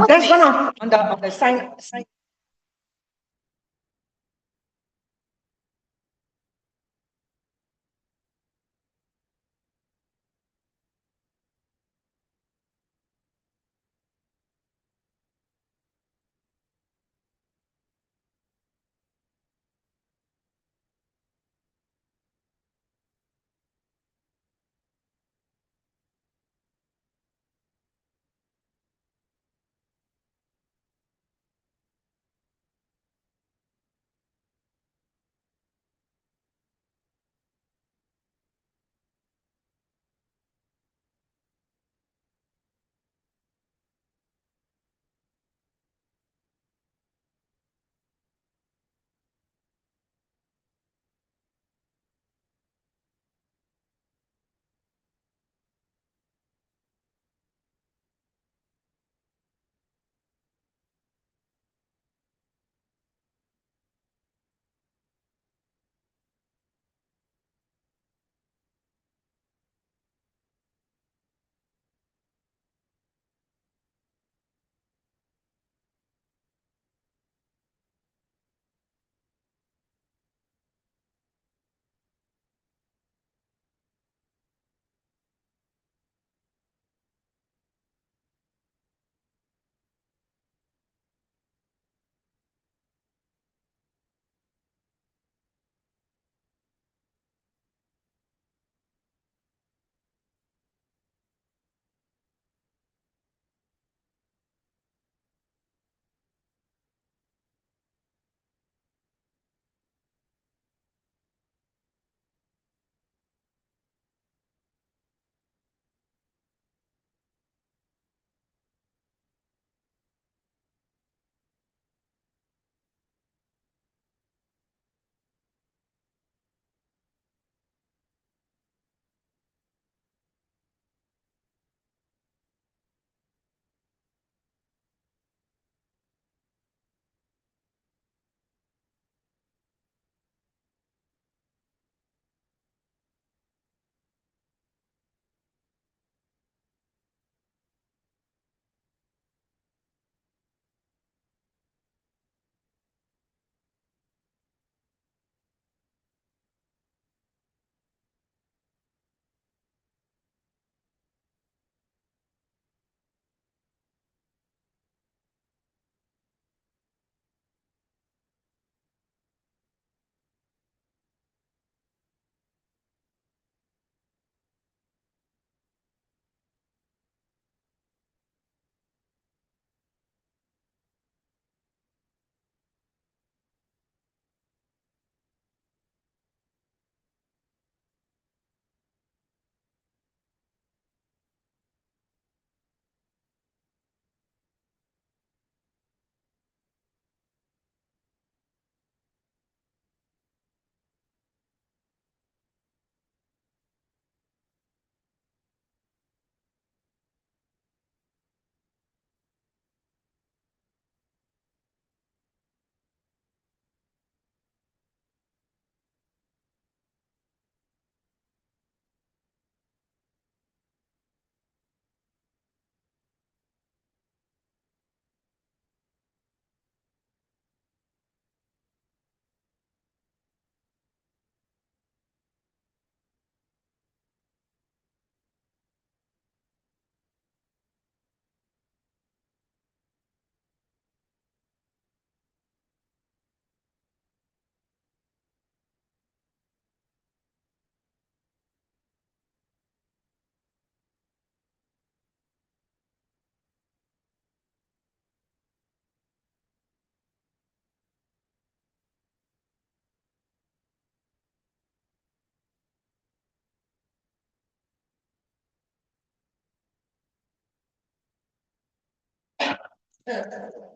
That's one on the sign.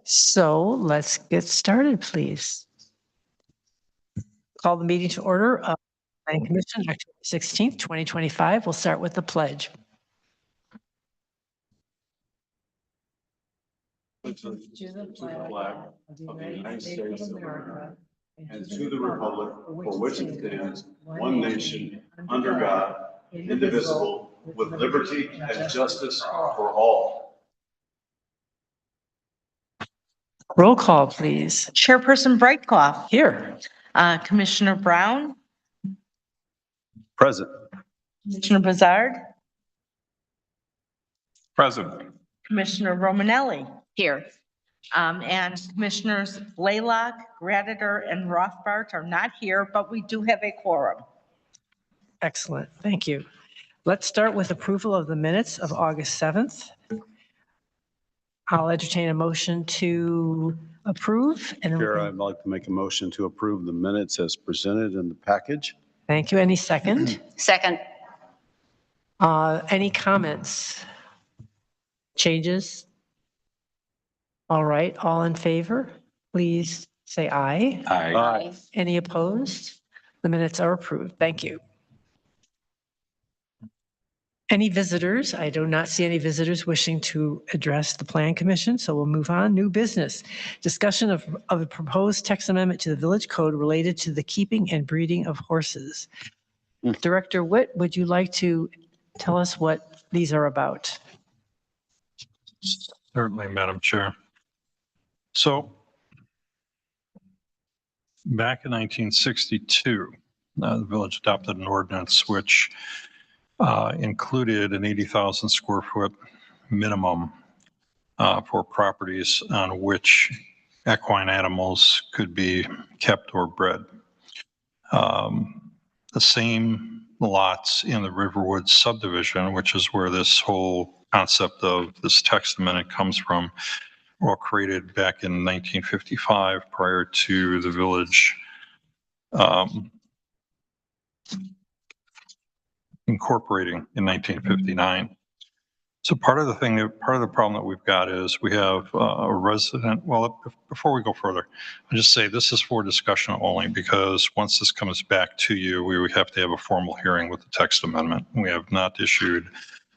So let's get started, please. Call the meeting to order of the Planning Commission, October 16th, 2025. We'll start with the pledge. To the flag of the United States of America and to the republic for which it stands, one nation, under God, indivisible, with liberty and justice for all. Roll call, please. Chairperson Brightcloth, Here. Commissioner Brown, Present. Commissioner Bizarre, Present. Commissioner Romanelli. Here. And Commissioners Blaylock, Gratiter, and Rothbart are not here, but we do have a quorum. Excellent. Thank you. Let's start with approval of the minutes of August 7th. I'll entertain a motion to approve. And Chair, I'd like to make a motion to approve the minutes as presented in the package. Thank you. Any second? Second. Any comments? Changes? All right, all in favor, please say aye. Aye. Any opposed? The minutes are approved. Thank you. Any visitors? I do not see any visitors wishing to address the Plan Commission, so we'll move on. New business. Discussion of a proposed text amendment to the village code related to the keeping and breeding of horses. Director Witt, would you like to tell us what these are about? Certainly, Madam Chair. So back in 1962, the village adopted an ordinance which included an 80,000 square foot minimum for properties on which equine animals could be kept or bred. The same lots in the Riverwood subdivision, which is where this whole concept of this text amendment comes from, were created back in 1955 prior to the village incorporating in 1959. So part of the problem that we've got is we have a resident, well, before we go further, I'll just say this is for discussion only, because once this comes back to you, we would have to have a formal hearing with the text amendment. We have not issued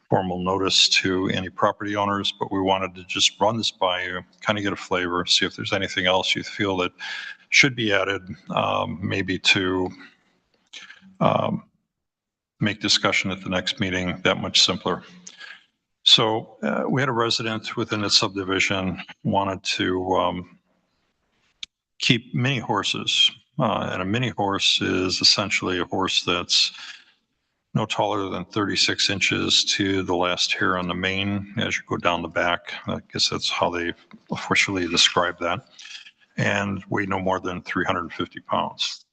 formal notice to any property owners, but we wanted to just run this by you, kind of get a flavor, see if there's anything else you feel that should be added, maybe to make discussion at the next meeting that much simpler. So we had a resident within the subdivision wanted to keep mini horses. And a mini horse is essentially a horse that's no taller than 36 inches to the last hair on the mane as you go down the back. I guess that's how they officially describe that. And weigh no more than 350 pounds.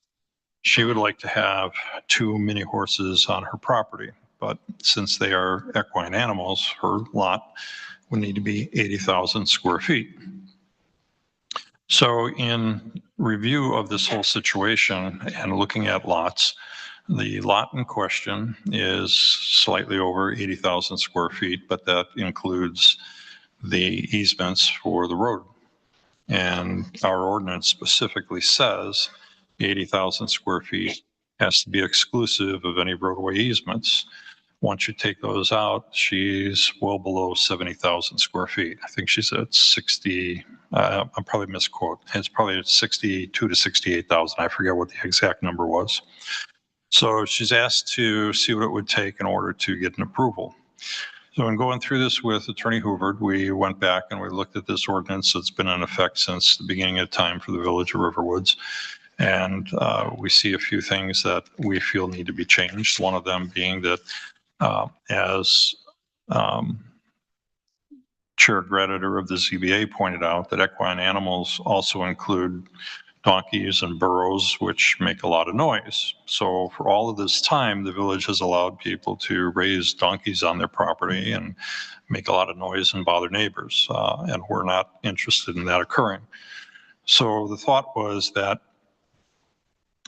She would like to have 2 mini horses on her property, but since they are equine animals, her lot would need to be 80,000 square feet. So in review of this whole situation and looking at lots, the lot in question is slightly over 80,000 square feet, but that includes the easements for the road. And our ordinance specifically says 80,000 square feet has to be exclusive of any roadway easements. Once you take those out, she's well below 70,000 square feet. I think she's at 60, I'll probably misquote. It's probably at 62 to 68,000. I forget what the exact number was. So she's asked to see what it would take in order to get an approval. So in going through this with Attorney Hoover, we went back and we looked at this ordinance that's been in effect since the beginning of time for the village of Riverwoods. And we see a few things that we feel need to be changed. One of them being that as Chair Gratiter of the ZBA pointed out, that equine animals also include donkeys and burros, which make a lot of noise. So for all of this time, the village has allowed people to raise donkeys on their property and make a lot of noise and bother neighbors. And we're not interested in that occurring. So the thought was that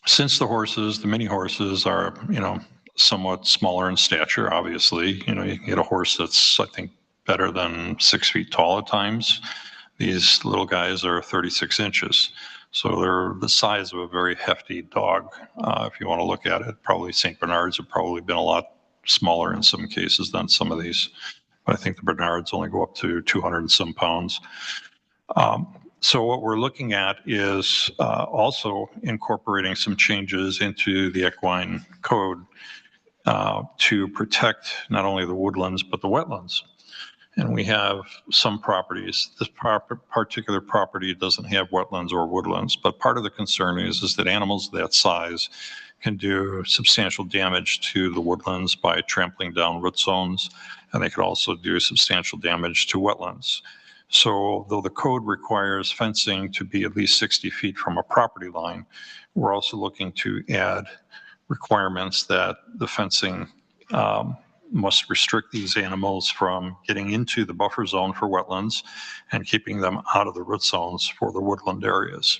since the mini horses are, somewhat smaller in stature, obviously, you can get a horse that's, I think, better than 6 feet tall at times. These little guys are 36 inches. So they're the size of a very hefty dog. If you want to look at it, probably St. Bernards have probably been a lot smaller in some cases than some of these. But I think the Bernards only go up to 200 and some pounds. So what we're looking at is also incorporating some changes into the equine code to protect not only the woodlands, but the wetlands. And we have some properties, this particular property doesn't have wetlands or woodlands, but part of the concern is that animals of that size can do substantial damage to the woodlands by trampling down root zones, and they could also do substantial damage to wetlands. So though the code requires fencing to be at least 60 feet from a property line, we're also looking to add requirements that the fencing must restrict these animals from getting into the buffer zone for wetlands and keeping them out of the root zones for the woodland areas.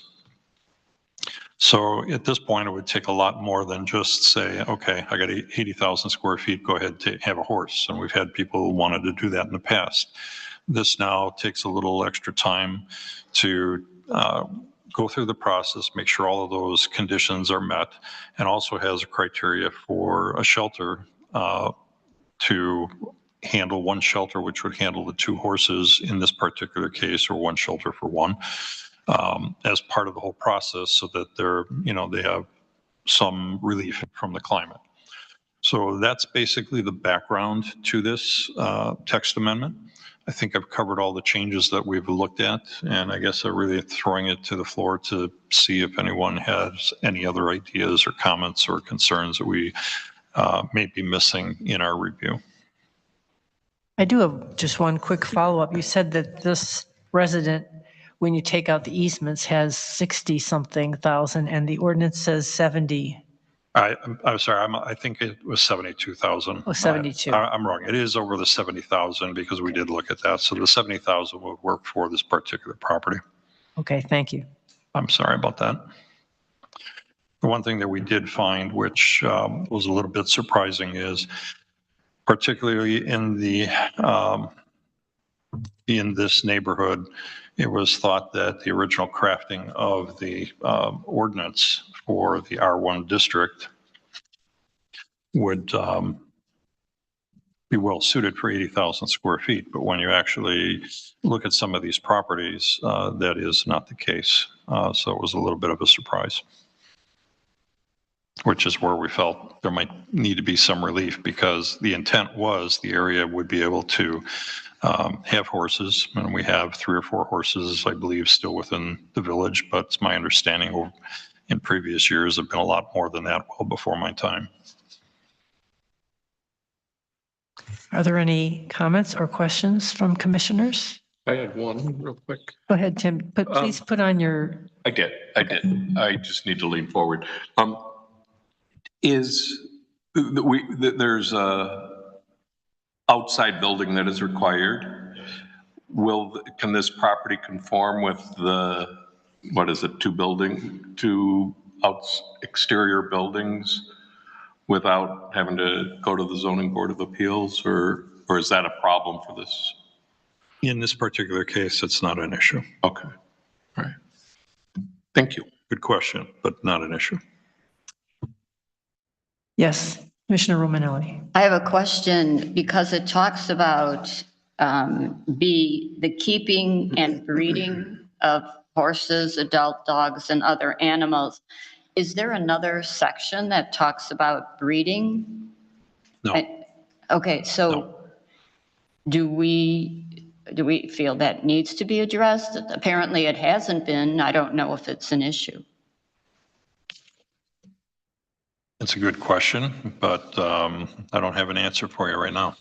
So at this point, it would take a lot more than just say, okay, I got 80,000 square feet, go ahead and have a horse. And we've had people who wanted to do that in the past. This now takes a little extra time to go through the process, make sure all of those conditions are met, and also has a criteria for a shelter to handle one shelter, which would handle the 2 horses in this particular case, or one shelter for one, as part of the whole process, so that they're, they have some relief from the climate. So that's basically the background to this text amendment. I think I've covered all the changes that we've looked at, and I guess I'm really throwing it to the floor to see if anyone has any other ideas or comments or concerns that we may be missing in our review. I do have just one quick follow-up. You said that this resident, when you take out the easements, has 60-something thousand, and the ordinance says 70. I'm sorry, I think it was 72,000. Oh, 72. I'm wrong. It is over the 70,000 because we did look at that. So the 70,000 would work for this particular property. Okay, thank you. I'm sorry about that. The one thing that we did find, which was a little bit surprising, is particularly in this neighborhood, it was thought that the original crafting of the ordinance for the R1 district would be well suited for 80,000 square feet. But when you actually look at some of these properties, that is not the case. So it was a little bit of a surprise, which is where we felt there might need to be some relief, because the intent was the area would be able to have horses, and we have 3 or 4 horses, I believe, still within the village, but it's my understanding in previous years have been a lot more than that, well before my time. Are there any comments or questions from commissioners? I had one real quick. Go ahead, Tim, but please put on your, I did. I just need to lean forward. There's a outside building that is required. Can this property conform with the, what is it, 2 exterior buildings without having to go to the zoning board of appeals, or is that a problem for this? In this particular case, it's not an issue. Okay, all right. Thank you. Good question, but not an issue. yes, Commissioner Romanelli. I have a question because it talks about the keeping and breeding of horses, adult dogs, and other animals. Is there another section that talks about breeding? No. Okay, so No. do we feel that needs to be addressed? Apparently it hasn't been. I don't know if it's an issue. It's a good question, but I don't have an answer for you right now.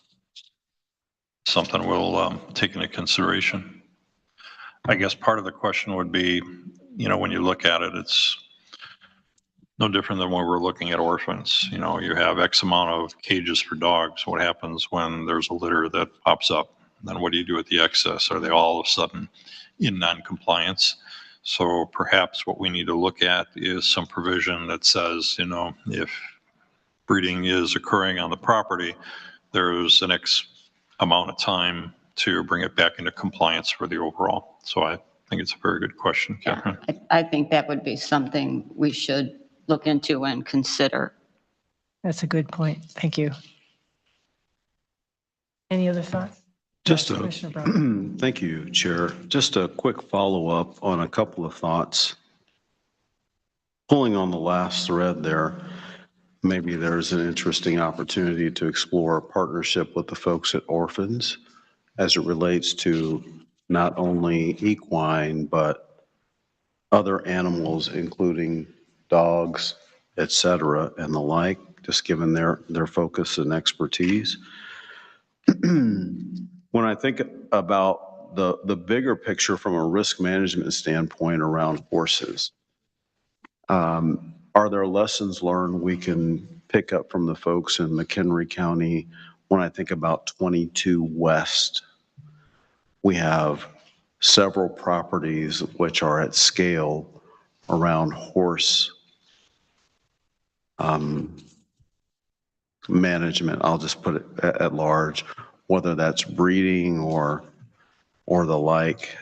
Something we'll take into consideration. I guess part of the question would be, when you look at it, it's no different than when we're looking at orphans. You have X amount of cages for dogs. What happens when there's a litter that pops up? Then what do you do with the excess? Are they all of a sudden in non-compliance? So perhaps what we need to look at is some provision that says, if breeding is occurring on the property, there's an X amount of time to bring it back into compliance for the overall. So I think it's a very good question, Catherine. Yeah, I think that would be something we should look into and consider. That's a good point. Thank you. Any other thoughts? Commissioner Brown. Thank you, Chair. Just a quick follow-up on a couple of thoughts. Pulling on the last thread there, maybe there's an interesting opportunity to explore a partnership with the folks at Orphans as it relates to not only equine, but other animals, including dogs, et cetera, and the like, just given their focus and expertise. When I think about the bigger picture from a risk management standpoint around horses, are there lessons learned we can pick up from the folks in McHenry County? When I think about 22 West, we have several properties which are at scale around horse management. I'll just put it at large, whether that's breeding or the like.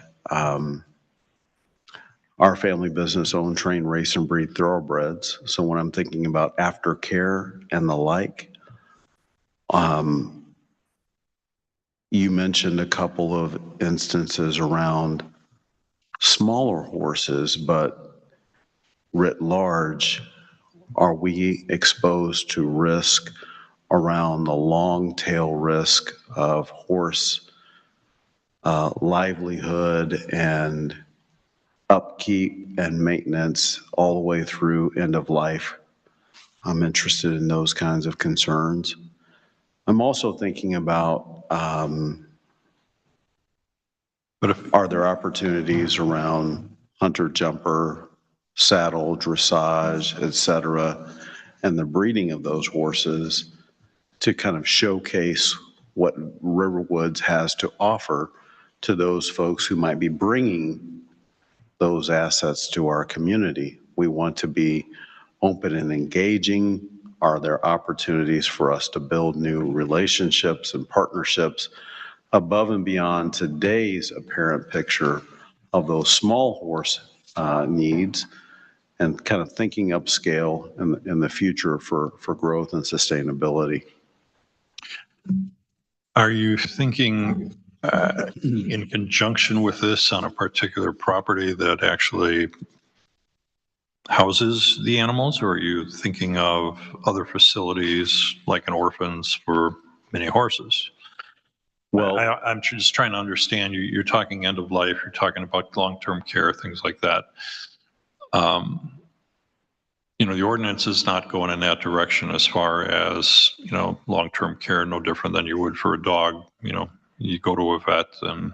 Our family business owned, train, race, and breed thoroughbreds. So when I'm thinking about aftercare and the like, you mentioned a couple of instances around smaller horses, but writ large, are we exposed to risk around the long tail risk of horse livelihood and upkeep and maintenance all the way through end of life? I'm interested in those kinds of concerns. I'm also thinking about, But if, are there opportunities around hunter jumper, saddle, dressage, et cetera, and the breeding of those horses to kind of showcase what Riverwoods has to offer to those folks who might be bringing those assets to our community? We want to be open and engaging. Are there opportunities for us to build new relationships and partnerships above and beyond today's apparent picture of those small horse needs, and kind of thinking upscale in the future for growth and sustainability? are you thinking in conjunction with this on a particular property that actually houses the animals, or are you thinking of other facilities like an orphans for mini horses? Well, I'm just trying to understand, you're talking end of life, you're talking about long-term care, things like that. You know, the ordinance is not going in that direction as far as, you know, long-term care, no different than you would for a dog. You know, you go to a vet and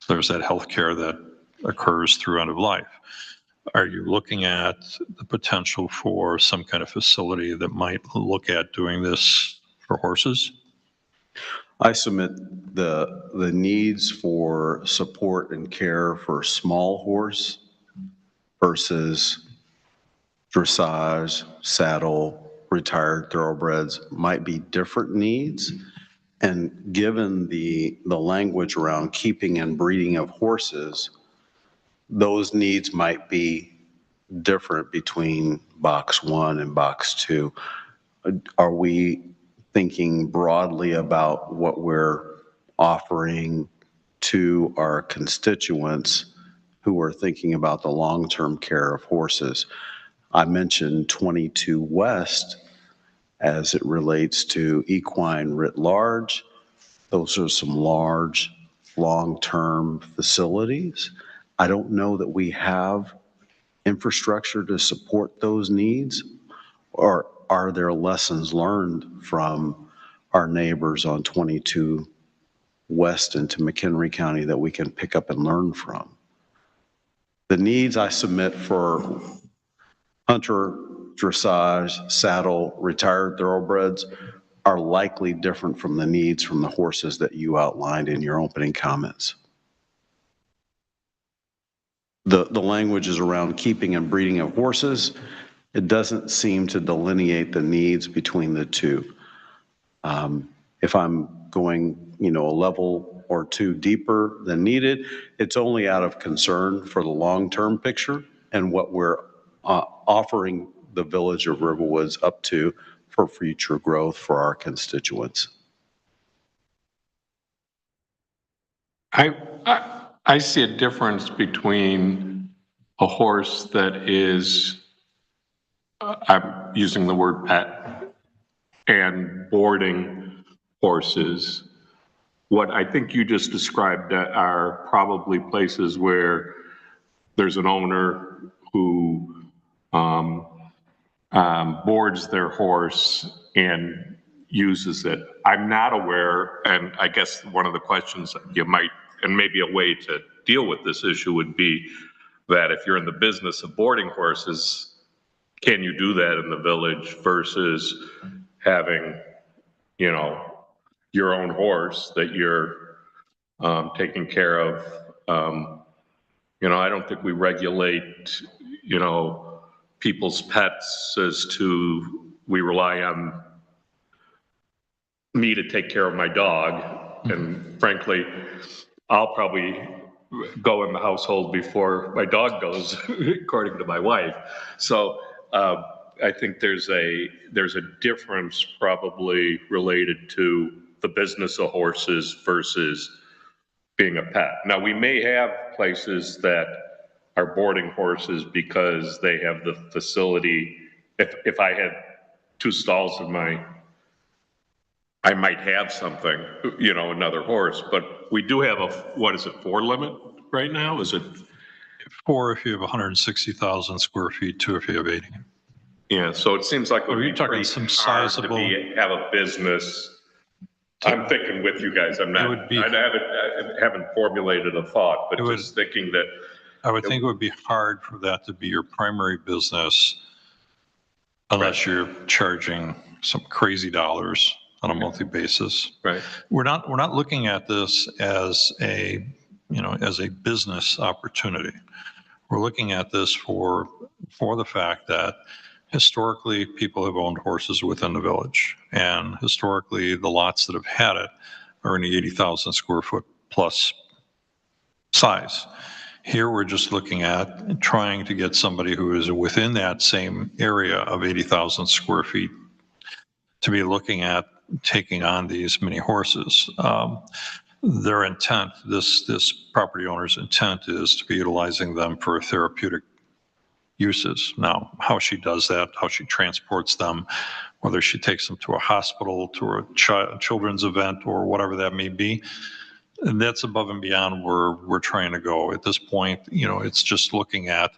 there's that health care that occurs through end of life. Are you looking at the potential for some kind of facility that might look at doing this for horses? I submit the needs for support and care for small horse versus dressage, saddle, retired thoroughbreds might be different needs. And given the language around keeping and breeding of horses, those needs might be different between box 1 and box 2. Are we thinking broadly about what we're offering to our constituents who are thinking about the long-term care of horses? I mentioned 22 West as it relates to equine writ large. Those are some large, long-term facilities. I don't know that we have infrastructure to support those needs, or are there lessons learned from our neighbors on 22 West into McHenry County that we can pick up and learn from? The needs I submit for hunter, dressage, saddle, retired thoroughbreds are likely different from the needs from the horses that you outlined in your opening comments. The language is around keeping and breeding of horses. It doesn't seem to delineate the needs between the two. If I'm going, you know, a level or two deeper than needed, it's only out of concern for the long-term picture and what we're offering the village of Riverwoods up to for future growth for our constituents. I see a difference between a horse that is, I'm using the word pet, and boarding horses what I think you just described are probably places where there's an owner who boards their horse and uses it. I'm not aware, and I guess one of the questions you might, and maybe a way to deal with this issue would be that if you're in the business of boarding horses, can you do that in the village versus having, you know, your own horse that you're taking care of? You know, I don't think we regulate, you know, people's pets as to, we rely on me to take care of my dog. And frankly, I'll probably go in the household before my dog goes, according to my wife. So I think there's a difference probably related to the business of horses versus being a pet. Now, we may have places that are boarding horses because they have the facility. If I had 2 stalls in I might have something, you know, another horse, but we do have a, what is it, 4 limit right now? Is it? 4 if you have 160,000 square feet, 2 if you have 80. Yeah, so it seems like Are you we're talking pretty some hard to sizable- have a business. I'm thinking with you guys, I'm not, It would be- I haven't formulated a thought, but It would- just thinking that, I would think it would be hard for that to be your primary business unless you're charging some crazy dollars on a monthly basis. right, We're not looking at this as a, you know, as a business opportunity. We're looking at this for the fact that historically people have owned horses within the village, and historically the lots that have had it are in the 80,000 square foot plus size. Here, we're just looking at trying to get somebody who is within that same area of 80,000 square feet to be looking at taking on these mini horses. Their intent, this property owner's intent is to be utilizing them for therapeutic uses. Now, how she does that, how she transports them, whether she takes them to a hospital, to a children's event, or whatever that may be, and that's above and beyond where we're trying to go. At this point, you know, it's just looking at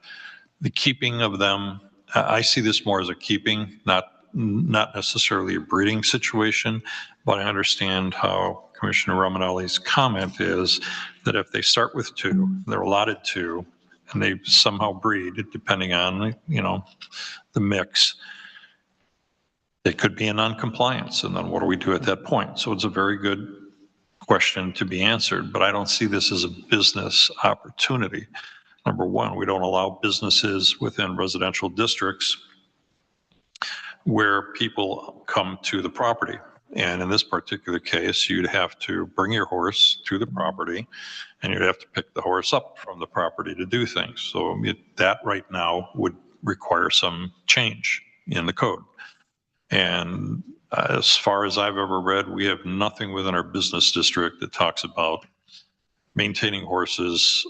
the keeping of them. I see this more as a keeping, not necessarily a breeding situation, but I understand how Commissioner Romanelli's comment is that if they start with 2, they're allotted 2, and they somehow breed, depending on, you know, the mix, it could be a non-compliance, and then what do we do at that point? So it's a very good question to be answered, but I don't see this as a business opportunity. Number one, we don't allow businesses within residential districts where people come to the property. And in this particular case, you'd have to bring your horse to the property, and you'd have to pick the horse up from the property to do things. So that right now would require some change in the code. And as far as I've ever read, we have nothing within our business district that talks about maintaining horses,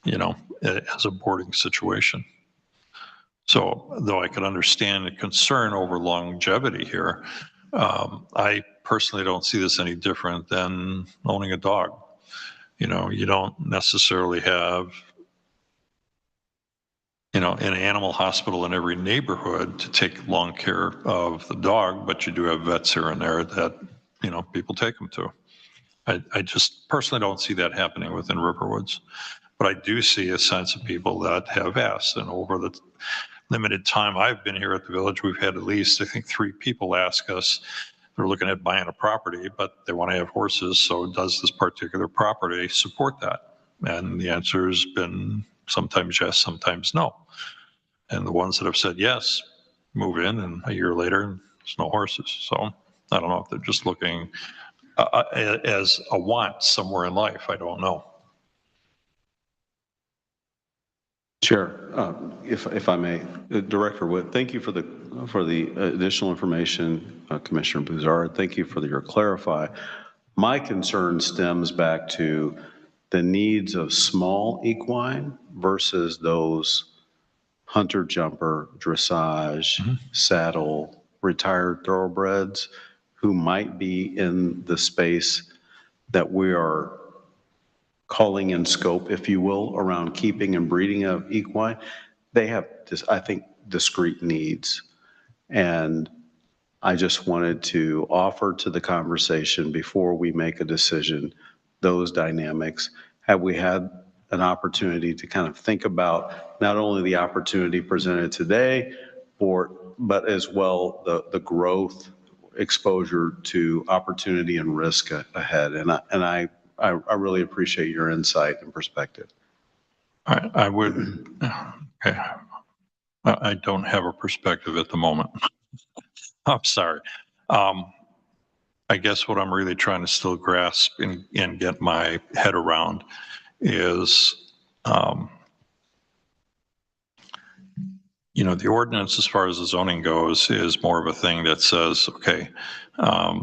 you know, as a boarding situation. So though I could understand the concern over longevity here, I personally don't see this any different than owning a dog. You know, you don't necessarily have, you know, an animal hospital in every neighborhood to take long care of the dog, but you do have vets here and there that, you know, people take them to. I just personally don't see that happening within Riverwoods, but I do see a sense of people that have asked, and over the limited time I've been here at the village, we've had at least, I think, 3 people ask us, they're looking at buying a property, but they want to have horses. So does this particular property support that? And the answer has been sometimes yes, sometimes no. And the ones that have said yes, move in, and a year later, there's no horses. So I don't know if they're just looking as a want somewhere in life. I don't know. Chair, if I may, Director Wood, thank you for the additional information, Commissioner Buzard. Thank you for your clarify. My concern stems back to the needs of small equine versus those hunter jumper, dressage, saddle, retired thoroughbreds who might be in the space that we are calling in scope, if you will, around keeping and breeding of equine, they have, I think, discrete needs. And I just wanted to offer to the conversation before we make a decision, those dynamics. Have we had an opportunity to kind of think about not only the opportunity presented today, but as well the growth exposure to opportunity and risk ahead? And I really appreciate your insight and perspective. I would, okay. I don't have a perspective at the moment. I'm sorry. I guess what I'm really trying to still grasp and get my head around is, the ordinance, as far as the zoning goes, is more of a thing that says, okay,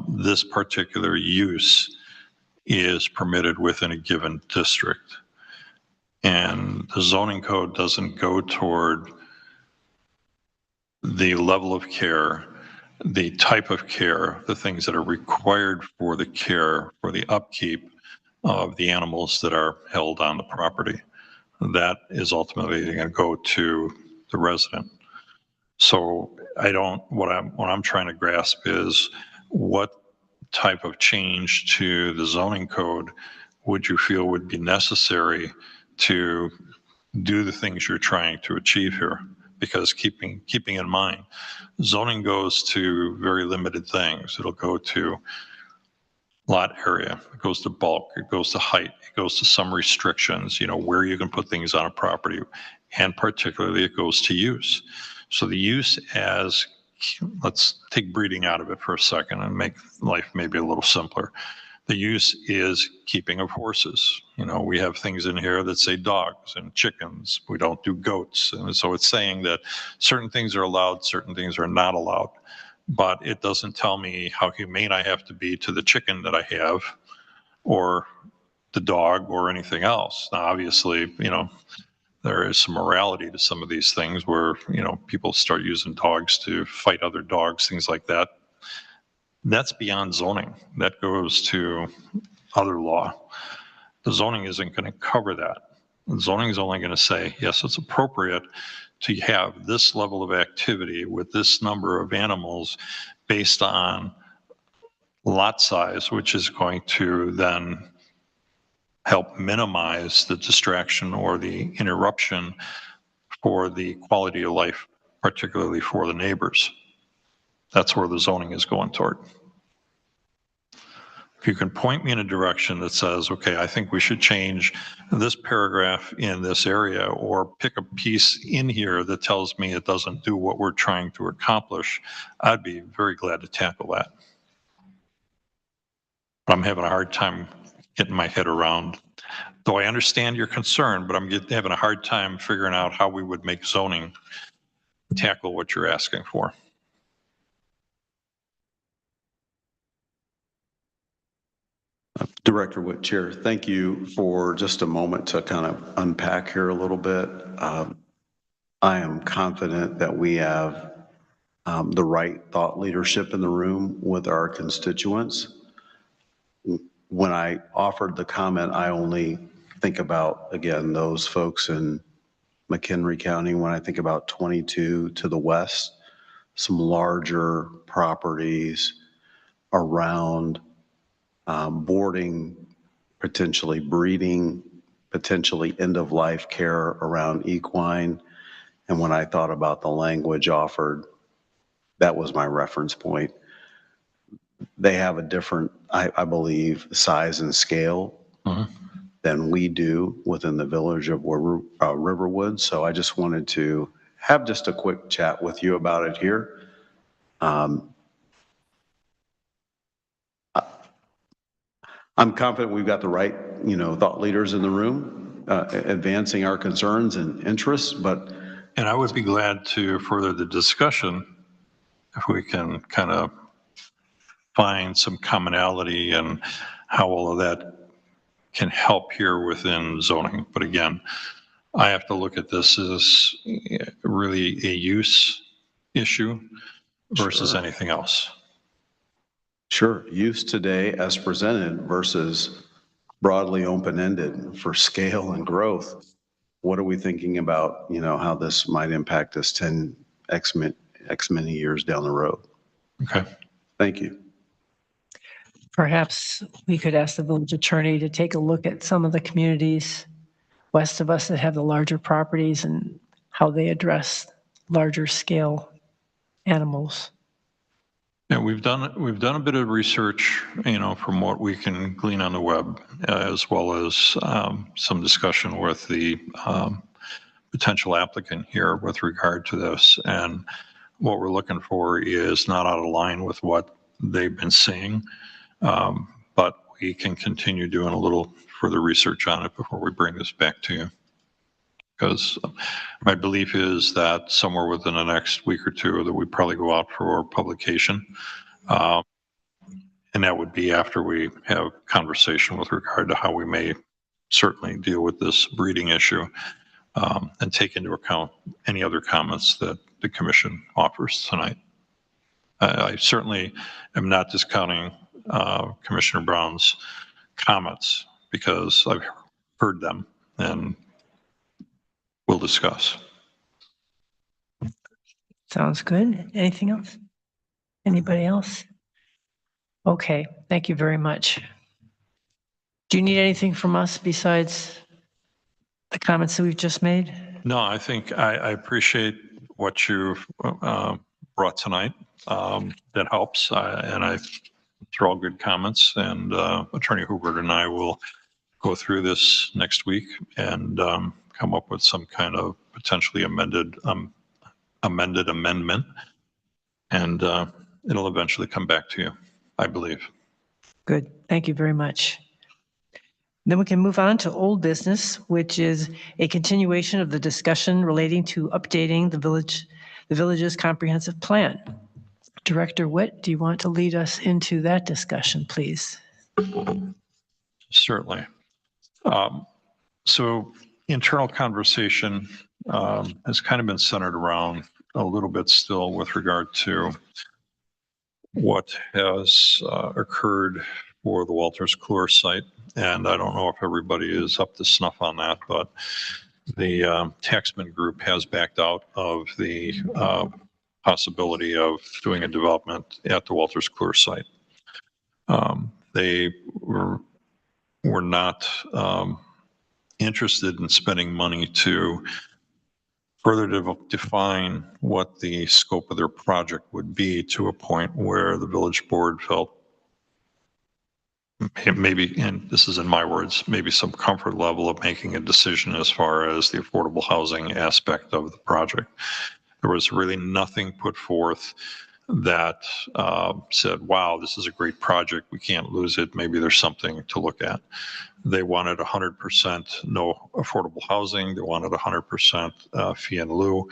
this particular use is permitted within a given district. And the zoning code doesn't go toward the level of care, the type of care, the things that are required for the care, for the upkeep of the animals that are held on the property. That is ultimately going to go to the resident. So what I'm trying to grasp is what type of change to the zoning code would you feel would be necessary to do the things you're trying to achieve here? Because keeping in mind, zoning goes to very limited things. It'll go to lot area, it goes to bulk, it goes to height, it goes to some restrictions, where you can put things on a property, and particularly it goes to use. So the use let's take breeding out of it for a second and make life maybe a little simpler. The use is keeping of horses. We have things in here that say dogs and chickens. We don't do goats. And so it's saying that certain things are allowed, certain things are not allowed. But it doesn't tell me how humane I have to be to the chicken that I have or the dog or anything else. Now, obviously, there is some morality to some of these things where, people start using dogs to fight other dogs, things like that. That's beyond zoning. That goes to other law. The zoning isn't going to cover that. The zoning is only going to say, yes, it's appropriate to have this level of activity with this number of animals based on lot size, which is going to then help minimize the distraction or the interruption for the quality of life, particularly for the neighbors. That's where the zoning is going toward. If you can point me in a direction that says, okay, I think we should change this paragraph in this area, or pick a piece in here that tells me it doesn't do what we're trying to accomplish, I'd be very glad to tackle that. But I'm having a hard time getting my head around, though I understand your concern, but I'm having a hard time figuring out how we would make zoning tackle what you're asking for. Director Whitchair, thank you for just a moment to kind of unpack here a little bit. I am confident that we have the right thought leadership in the room with our constituents. When I offered the comment, I only think about, again, those folks in McHenry County. When I think about 22 to the west, some larger properties around boarding, potentially breeding, potentially end-of-life care around equine. And when I thought about the language offered, that was my reference point. They have a different, I believe, size and scale than we do within the village of Riverwood. So I just wanted to have just a quick chat with you about it here. I'm confident we've got the right, thought leaders in the room, advancing our concerns and interests, but. And I would be glad to further the discussion if we can kind of find some commonality and how all of that can help here within zoning. But again, I have to look at this as really a use issue versus anything else. Sure. Use today as presented versus broadly open-ended for scale and growth. What are we thinking about, how this might impact us 10 X many years down the road? Okay. Thank you. Perhaps we could ask the village attorney to take a look at some of the communities west of us that have the larger properties and how they address larger scale animals. Yeah, we've done a bit of research, from what we can glean on the web, as well as some discussion with the potential applicant here with regard to this. And what we're looking for is not out of line with what they've been seeing, but we can continue doing a little further research on it before we bring this back to you. Because my belief is that somewhere within the next week or two that we probably go out for publication. And that would be after we have conversation with regard to how we may certainly deal with this breeding issue, and take into account any other comments that the commission offers tonight. I certainly am not discounting Commissioner Brown's comments because I've heard them and we'll discuss. Sounds good. Anything else? Anybody else? Okay, thank you very much. Do you need anything from us besides the comments that we've just made? No, I think I appreciate what you've brought tonight. That helps. They're all good comments, and Attorney Hubert and I will go through this next week and come up with some kind of potentially amendment, and it'll eventually come back to you, I believe. Good, thank you very much. Then we can move on to old business, which is a continuation of the discussion relating to updating the village's comprehensive plan. Director Witt, do you want to lead us into that discussion, please? Certainly. So internal conversation has kind of been centered around a little bit still with regard to what has occurred for the Walters Kluwer site. And I don't know if everybody is up to snuff on that, but the Taxman Group has backed out of the possibility of doing a development at the Walters Kluwer site. They were not interested in spending money to further define what the scope of their project would be to a point where the village board felt maybe, and this is in my words, maybe some comfort level of making a decision as far as the affordable housing aspect of the project. There was really nothing put forth that said, wow, this is a great project, we can't lose it, maybe there's something to look at. They wanted 100% no affordable housing, they wanted 100% fee in lieu,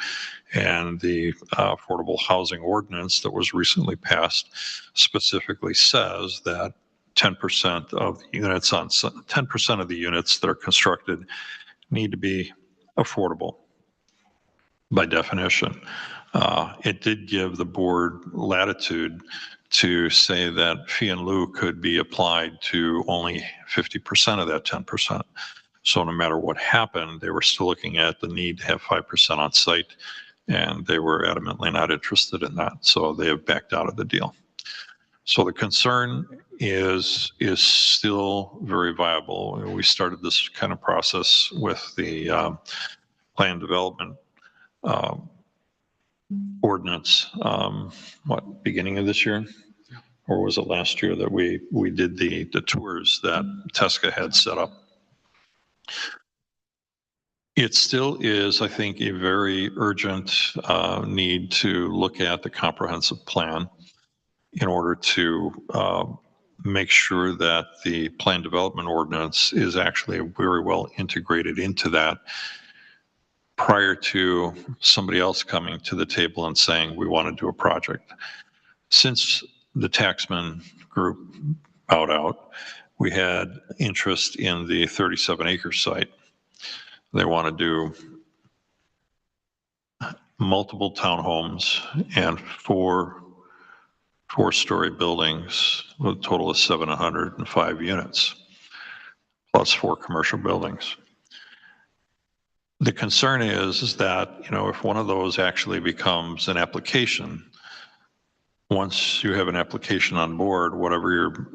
and the affordable housing ordinance that was recently passed specifically says that 10% of the units 10% of the units that are constructed need to be affordable by definition. It did give the board latitude to say that fee in lieu could be applied to only 50% of that 10%. So no matter what happened, they were still looking at the need to have 5% on site, and they were adamantly not interested in that. So they have backed out of the deal. So the concern is still very viable. We started this kind of process with the plan development ordinance, beginning of this year? Or was it last year that we did the tours that Tesca had set up? It still is, I think, a very urgent need to look at the comprehensive plan in order to make sure that the plan development ordinance is actually very well integrated into that prior to somebody else coming to the table and saying, we want to do a project. Since the Taxman Group bowed out, we had interest in the 37-acre site. They want to do multiple townhomes and four 4-story buildings with a total of 705 units, plus 4 commercial buildings. The concern is that, you know, if one of those actually becomes an application, once you have an application on board, whatever your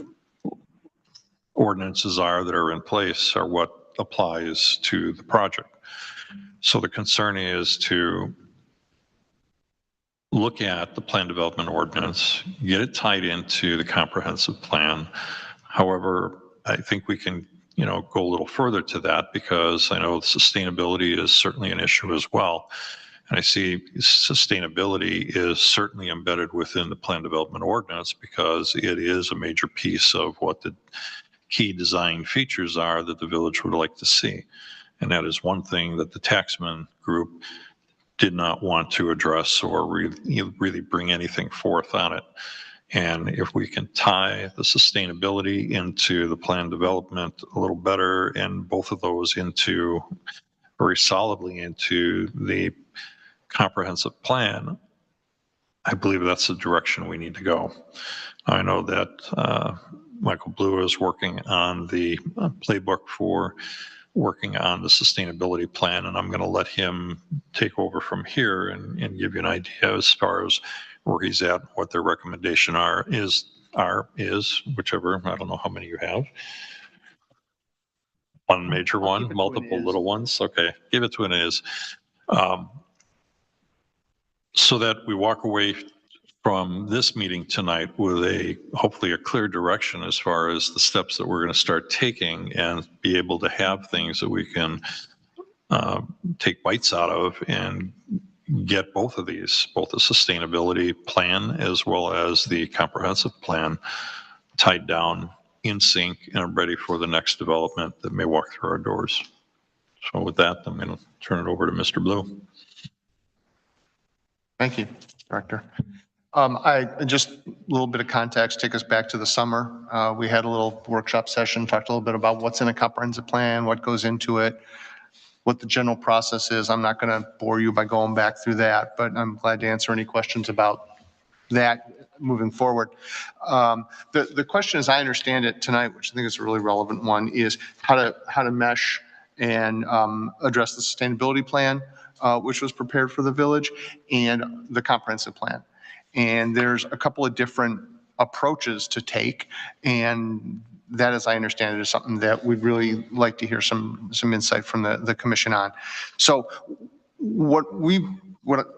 ordinances are that are in place are what applies to the project. So the concern is to look at the plan development ordinance, get it tied into the comprehensive plan. However, I think we can, you know, go a little further to that, because I know sustainability is certainly an issue as well. And I see sustainability is certainly embedded within the plan development ordinance, because it is a major piece of what the key design features are that the village would like to see. And that is one thing that the taxman group did not want to address or really bring anything forth on it. And if we can tie the sustainability into the plan development a little better, and both of those into very solidly into the comprehensive plan, I believe that's the direction we need to go. I know that Michael Blue is working on the playbook for working on the sustainability plan, and I'm going to let him take over from here and give you an idea as far as where he's at, what their recommendation is whichever, I don't know how many you have. One major one, multiple little ones. Okay, give it to an is. So that we walk away from this meeting tonight with hopefully a clear direction as far as the steps that we're going to start taking, and be able to have things that we can take bites out of and get both of these, both the sustainability plan as well as the comprehensive plan, tied down in sync and ready for the next development that may walk through our doors. So with that, I'm going to turn it over to Mr. Blue. Thank you, Director. I just a little bit of context, take us back to the summer. We had a little workshop session, talked a little bit about what's in a comprehensive plan, what goes into it, what the general process is. I'm not going to bore you by going back through that, but I'm glad to answer any questions about that moving forward. The question, as I understand it tonight, which I think is a really relevant one, is how to mesh and address the sustainability plan, which was prepared for the village, and the comprehensive plan. And there's a couple of different approaches to take, and that, as I understand it, is something that we'd really like to hear some insight from the commission on. So what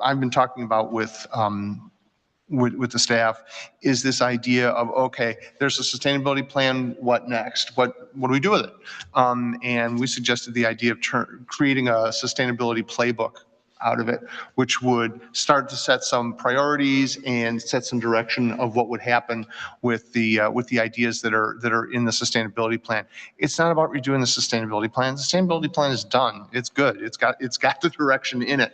I've been talking about with the staff is this idea of, okay, there's a sustainability plan, what next? What do we do with it? And we suggested the idea of creating a sustainability playbook out of it, which would start to set some priorities and set some direction of what would happen with the ideas that are in the sustainability plan. It's not about redoing the sustainability plan. The sustainability plan is done. It's good. It's got the direction in it.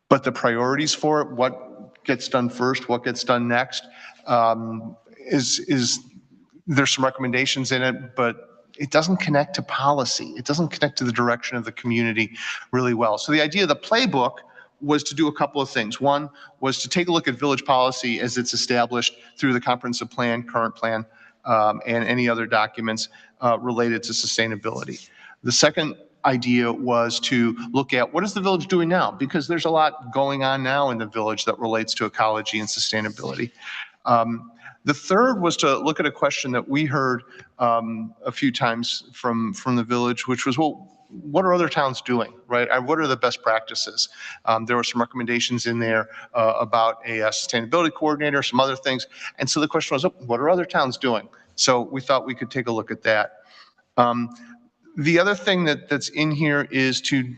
But the priorities for it, what gets done first, what gets done next, is there's some recommendations in it, but it doesn't connect to policy. It doesn't connect to the direction of the community really well. So the idea of the playbook was to do a couple of things. One was to take a look at village policy as it's established through the comprehensive plan, current plan, and any other documents related to sustainability. The second idea was to look at what is the village doing now, because there's a lot going on now in the village that relates to ecology and sustainability. The third was to look at a question that we heard a few times from the village, which was, well, what are other towns doing, right? What are the best practices? There were some recommendations in there about a sustainability coordinator, some other things. And so the question was, what are other towns doing? So we thought we could take a look at that. The other thing that's in here is to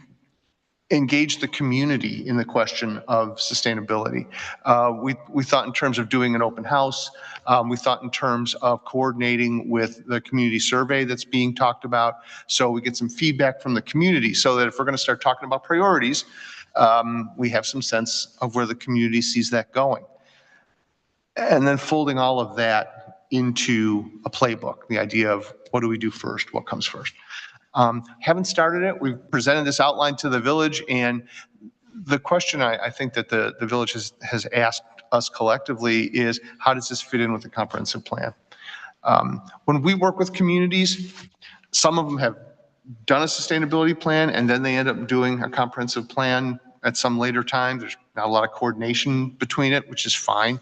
engage the community in the question of sustainability. We thought in terms of doing an open house. We thought in terms of coordinating with the community survey that's being talked about, so we get some feedback from the community, so that if we're going to start talking about priorities, we have some sense of where the community sees that going. And then folding all of that into a playbook, the idea of what do we do first, what comes first. Haven't started it. We've presented this outline to the village, and the question I think that the village has asked us collectively is how does this fit in with the comprehensive plan? When we work with communities, some of them have done a sustainability plan and then they end up doing a comprehensive plan at some later time. There's not a lot of coordination between it, which is fine.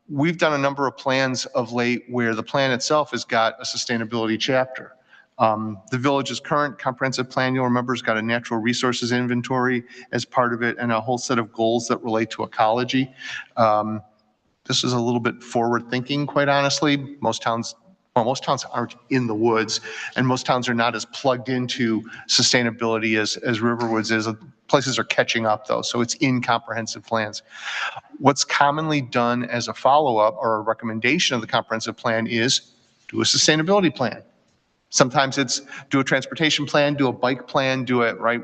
We've done a number of plans of late where the plan itself has got a sustainability chapter. The village's current comprehensive plan, you'll remember, has got a natural resources inventory as part of it and a whole set of goals that relate to ecology. This is a little bit forward thinking, quite honestly. Most towns aren't in the woods, and most towns are not as plugged into sustainability as Riverwoods is. Places are catching up though, so it's in comprehensive plans. What's commonly done as a follow-up or a recommendation of the comprehensive plan is do a sustainability plan. Sometimes it's do a transportation plan, do a bike plan, do it, right?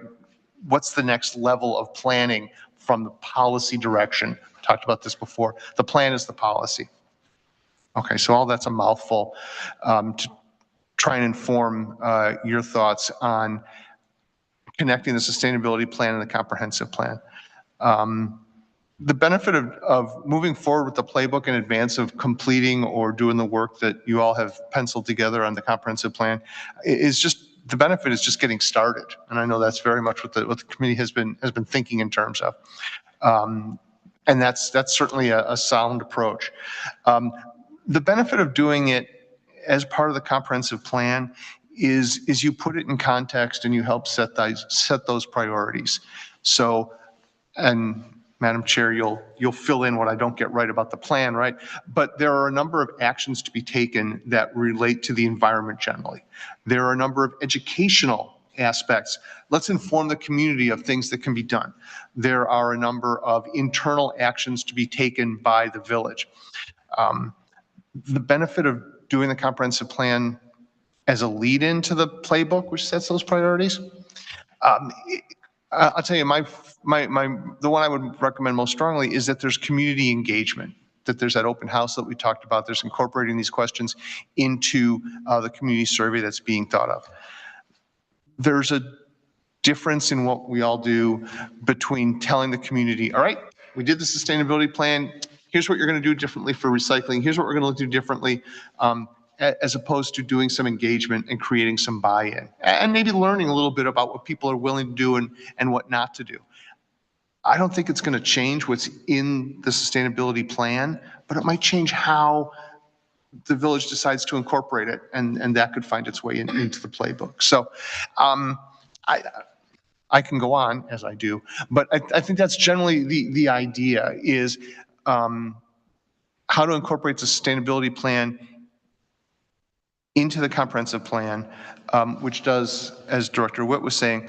What's the next level of planning from the policy direction? We talked about this before. The plan is the policy. Okay, so all that's a mouthful to try and inform your thoughts on connecting the sustainability plan and the comprehensive plan. The benefit of moving forward with the playbook in advance of completing or doing the work that you all have penciled together on the comprehensive plan is just, the benefit is just getting started. And I know that's very much what the committee has been thinking in terms of. And that's certainly a sound approach. The benefit of doing it as part of the comprehensive plan is you put it in context and you help set those priorities. So, and Madam Chair, you'll fill in what I don't get right about the plan, right? But there are a number of actions to be taken that relate to the environment generally. There are a number of educational aspects. Let's inform the community of things that can be done. There are a number of internal actions to be taken by the village. The benefit of doing the comprehensive plan as a lead into the playbook, which sets those priorities. I'll tell you, the one I would recommend most strongly is that there's community engagement, that there's that open house that we talked about. There's incorporating these questions into the community survey that's being thought of. There's a difference in what we all do between telling the community, all right, we did the sustainability plan. Here's what you're going to do differently for recycling. Here's what we're going to do differently, as opposed to doing some engagement and creating some buy-in and maybe learning a little bit about what people are willing to do and what not to do. I don't think it's going to change what's in the sustainability plan, but it might change how the village decides to incorporate it, and that could find its way into the playbook. So I can go on as I do, but I think that's generally the idea is how to incorporate the sustainability plan into the comprehensive plan, which does, as Director Witt was saying,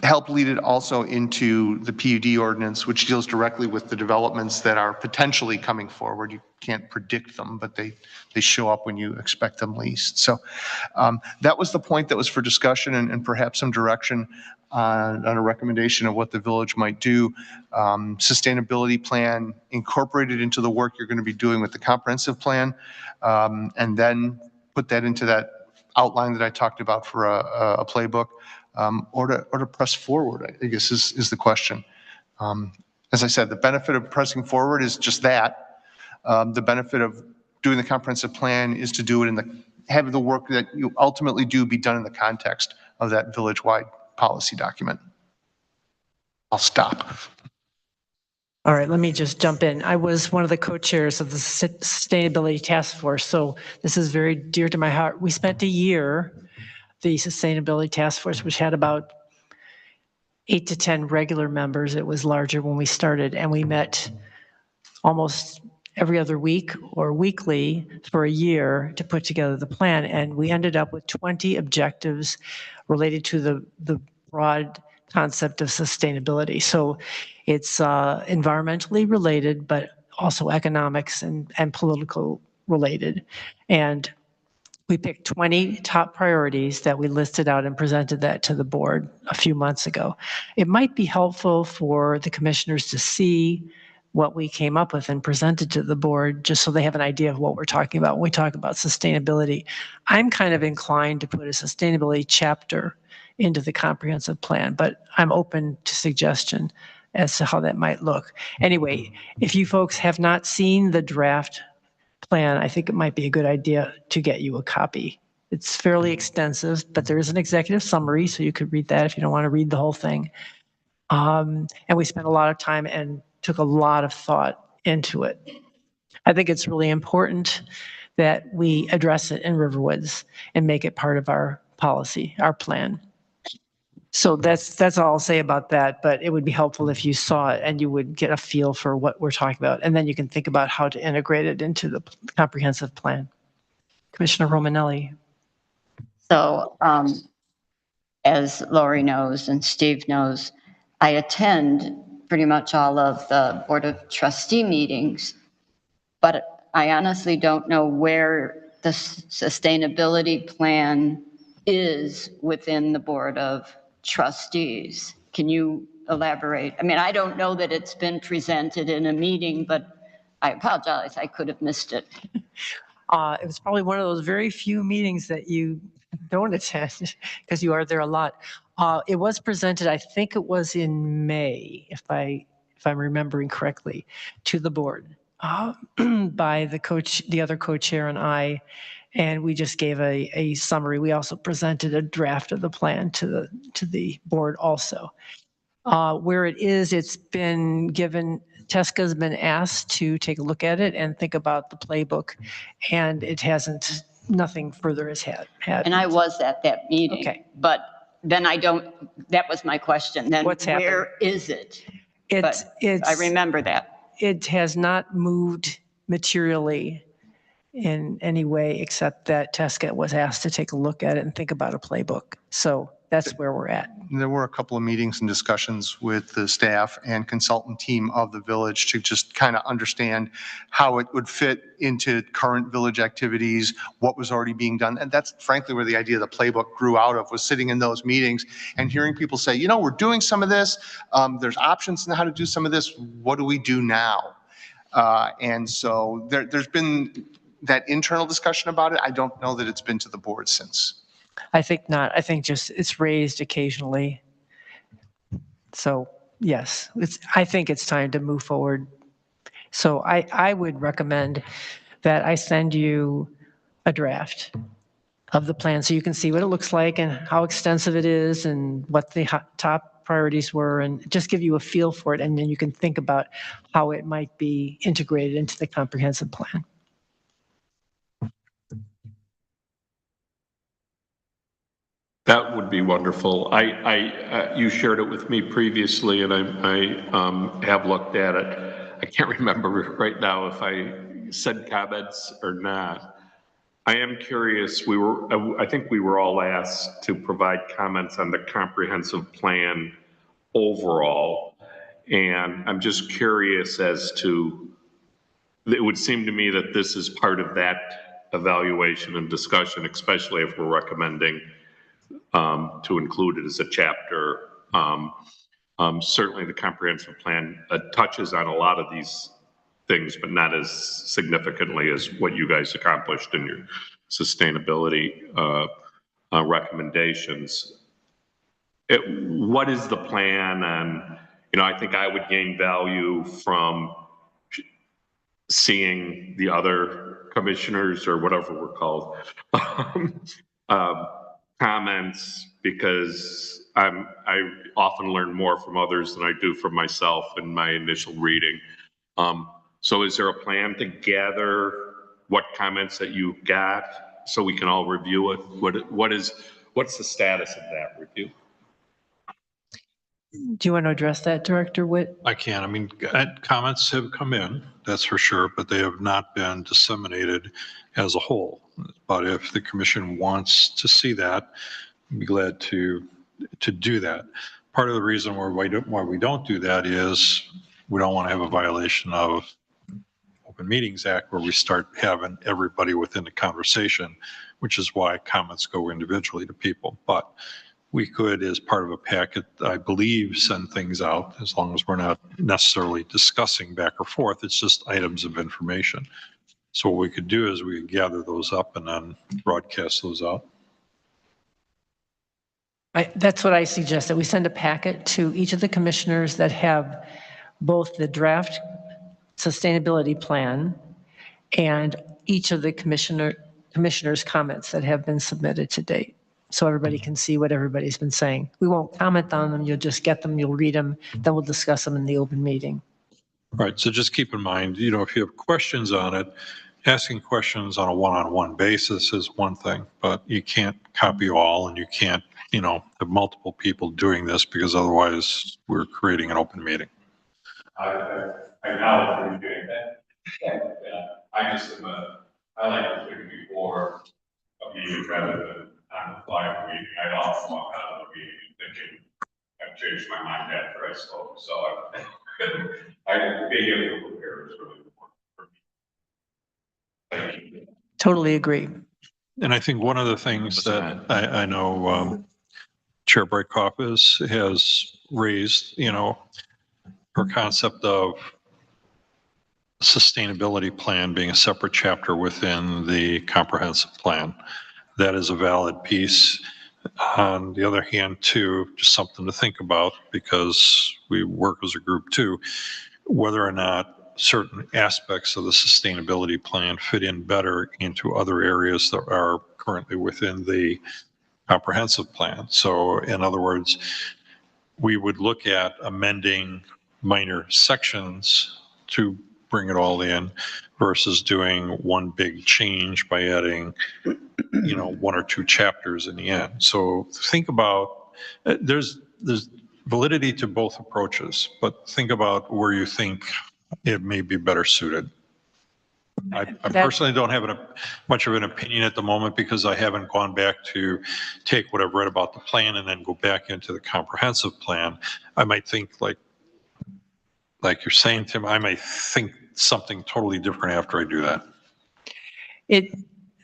help lead it also into the PUD ordinance, which deals directly with the developments that are potentially coming forward. You can't predict them, but they show up when you expect them least. So that was the point that was for discussion and perhaps some direction on a recommendation of what the village might do. Sustainability plan incorporated into the work you're going to be doing with the comprehensive plan, and then put that into that outline that I talked about for a playbook, or to press forward, I guess is the question. As I said, the benefit of pressing forward is just that. The benefit of doing the comprehensive plan is to do it have the work that you ultimately do be done in the context of that village-wide policy document. I'll stop. All right, let me just jump in. I was one of the co-chairs of the Sustainability Task Force, so this is very dear to my heart. We spent a year, the Sustainability Task Force, which had about 8 to 10 regular members. It was larger when we started, and we met almost every other week or weekly for a year to put together the plan. And we ended up with 20 objectives related to the broad concept of sustainability. So it's environmentally related, but also economics and political related. And we picked 20 top priorities that we listed out and presented that to the board a few months ago. It might be helpful for the commissioners to see what we came up with and presented to the board, just so they have an idea of what we're talking about when we talk about sustainability. I'm kind of inclined to put a sustainability chapter into the comprehensive plan, but I'm open to suggestion. as to how that might look. Anyway, if you folks have not seen the draft plan, I think it might be a good idea to get you a copy. It's fairly extensive, but there is an executive summary, so you could read that if you don't want to read the whole thing. And we spent a lot of time and took a lot of thought into it. I think it's really important that we address it in Riverwoods and make it part of our policy, our plan. So that's all I'll say about that, but it would be helpful if you saw it and you would get a feel for what we're talking about. And then you can think about how to integrate it into the comprehensive plan. Commissioner Romanelli. So as Lori knows and Steve knows, I attend pretty much all of the Board of Trustee meetings, but I honestly don't know where the sustainability plan is within the Board of Trustees. Can you elaborate? I mean, I don't know that it's been presented in a meeting, but I apologize, I could have missed it. It was probably one of those very few meetings that you don't attend because you are there a lot. It was presented, I think it was in May, if I'm remembering correctly, to the board by the other co-chair and I, and we just gave a summary. We also presented a draft of the plan to the board also. Where it is, it's been given. Tesca's been asked to take a look at it and think about the playbook, and it hasn't, nothing further has had. And I was at that meeting. Okay. But then that was my question. Then What's happened? where is it? It's, I remember that. it has not moved materially in any way except that Tesca was asked to take a look at it and think about a playbook. So that's where we're at. There were a couple of meetings and discussions with the staff and consultant team of the village to just kind of understand how it would fit into current village activities, what was already being done. And that's frankly where the idea of the playbook grew out of, was sitting in those meetings and hearing people say, you know, we're doing some of this. There's options on how to do some of this. What do we do now? And so there's been that internal discussion about it. I don't know that it's been to the board since. I think not. I think just it's raised occasionally. So yes, I think it's time to move forward. So I would recommend that I send you a draft of the plan so you can see what it looks like and how extensive it is and what the top priorities were, and just give you a feel for it. And then you can think about how it might be integrated into the comprehensive plan. That would be wonderful. You shared it with me previously, and I have looked at it. I can't remember right now if I said comments or not. I am curious. I think we were all asked to provide comments on the comprehensive plan overall, and I'm just curious as to. It would seem to me that this is part of that evaluation and discussion, especially if we're recommending to include it as a chapter. Certainly the comprehensive plan touches on a lot of these things, but not as significantly as what you guys accomplished in your sustainability recommendations. What is the plan? And, I think I would gain value from seeing the other commissioners, or whatever we're called, comments, because I often learn more from others than I do from myself in my initial reading. So is there a plan to gather what comments that you got so we can all review it? What's the status of that review? Do you want to address that, Director Witt? I can. I mean, comments have come in, that's for sure, but they have not been disseminated as a whole. But if the commission wants to see that, I'd be glad to do that. Part of the reason why we don't do that is we don't want to have a violation of Open Meetings Act where we start having everybody within the conversation, which is why comments go individually to people. But we could, as part of a packet, I believe, send things out as long as we're not necessarily discussing back or forth. It's just items of information. So what we could do is we could gather those up and then broadcast those out. That's what I suggest, that we send a packet to each of the commissioners that have both the draft sustainability plan and each of the commissioners' comments that have been submitted to date, so everybody can see what everybody's been saying. We won't comment on them, you'll just get them, you'll read them, then we'll discuss them in the open meeting. Right, so just keep in mind, if you have questions on it, asking questions on a one-on-one basis is one thing, but you can't copy all, and you can't, have multiple people doing this, because otherwise we're creating an open meeting. I now appreciate that. I just I like to think before a meeting rather than on the fly of a meeting. I often walk out of the meeting thinking, I've changed my mind after I spoke. So I being able to prepare is really important for me. Thank you. Totally agree. And I think one of the things that I know Chair Brightcoff has raised, her concept of sustainability plan being a separate chapter within the comprehensive plan. That is a valid piece. On the other hand, too, just something to think about, because we work as a group too, whether or not certain aspects of the sustainability plan fit in better into other areas that are currently within the comprehensive plan. So in other words, we would look at amending minor sections to bring it all in versus doing one big change by adding, one or two chapters in the end. So think about, there's validity to both approaches, but think about where you think it may be better suited. I personally don't have much of an opinion at the moment, because I haven't gone back to take what I've read about the plan and then go back into the comprehensive plan. I might think like you're saying, Tim, I might think something totally different after I do that.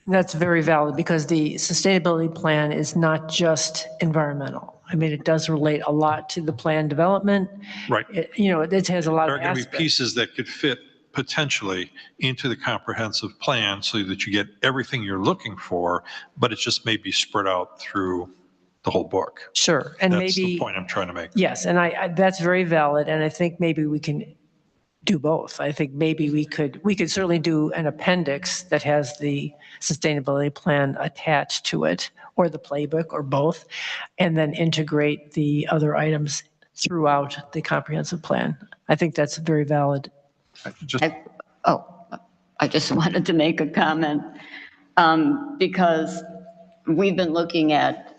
That's very valid, because the sustainability plan is not just environmental. I mean, it does relate a lot to the plan development. Right. It has a lot There of are going to be aspects. pieces that could fit potentially into the comprehensive plan so that you get everything you're looking for, but it just may be spread out through the whole book. Sure, and That's the maybe, point I'm trying to make. yes, and that's very valid, and I think maybe we can do both. I think maybe we could certainly do an appendix that has the sustainability plan attached to it, or the playbook, or both, and then integrate the other items throughout the comprehensive plan. I think that's very valid. I just wanted to make a comment, because we've been looking at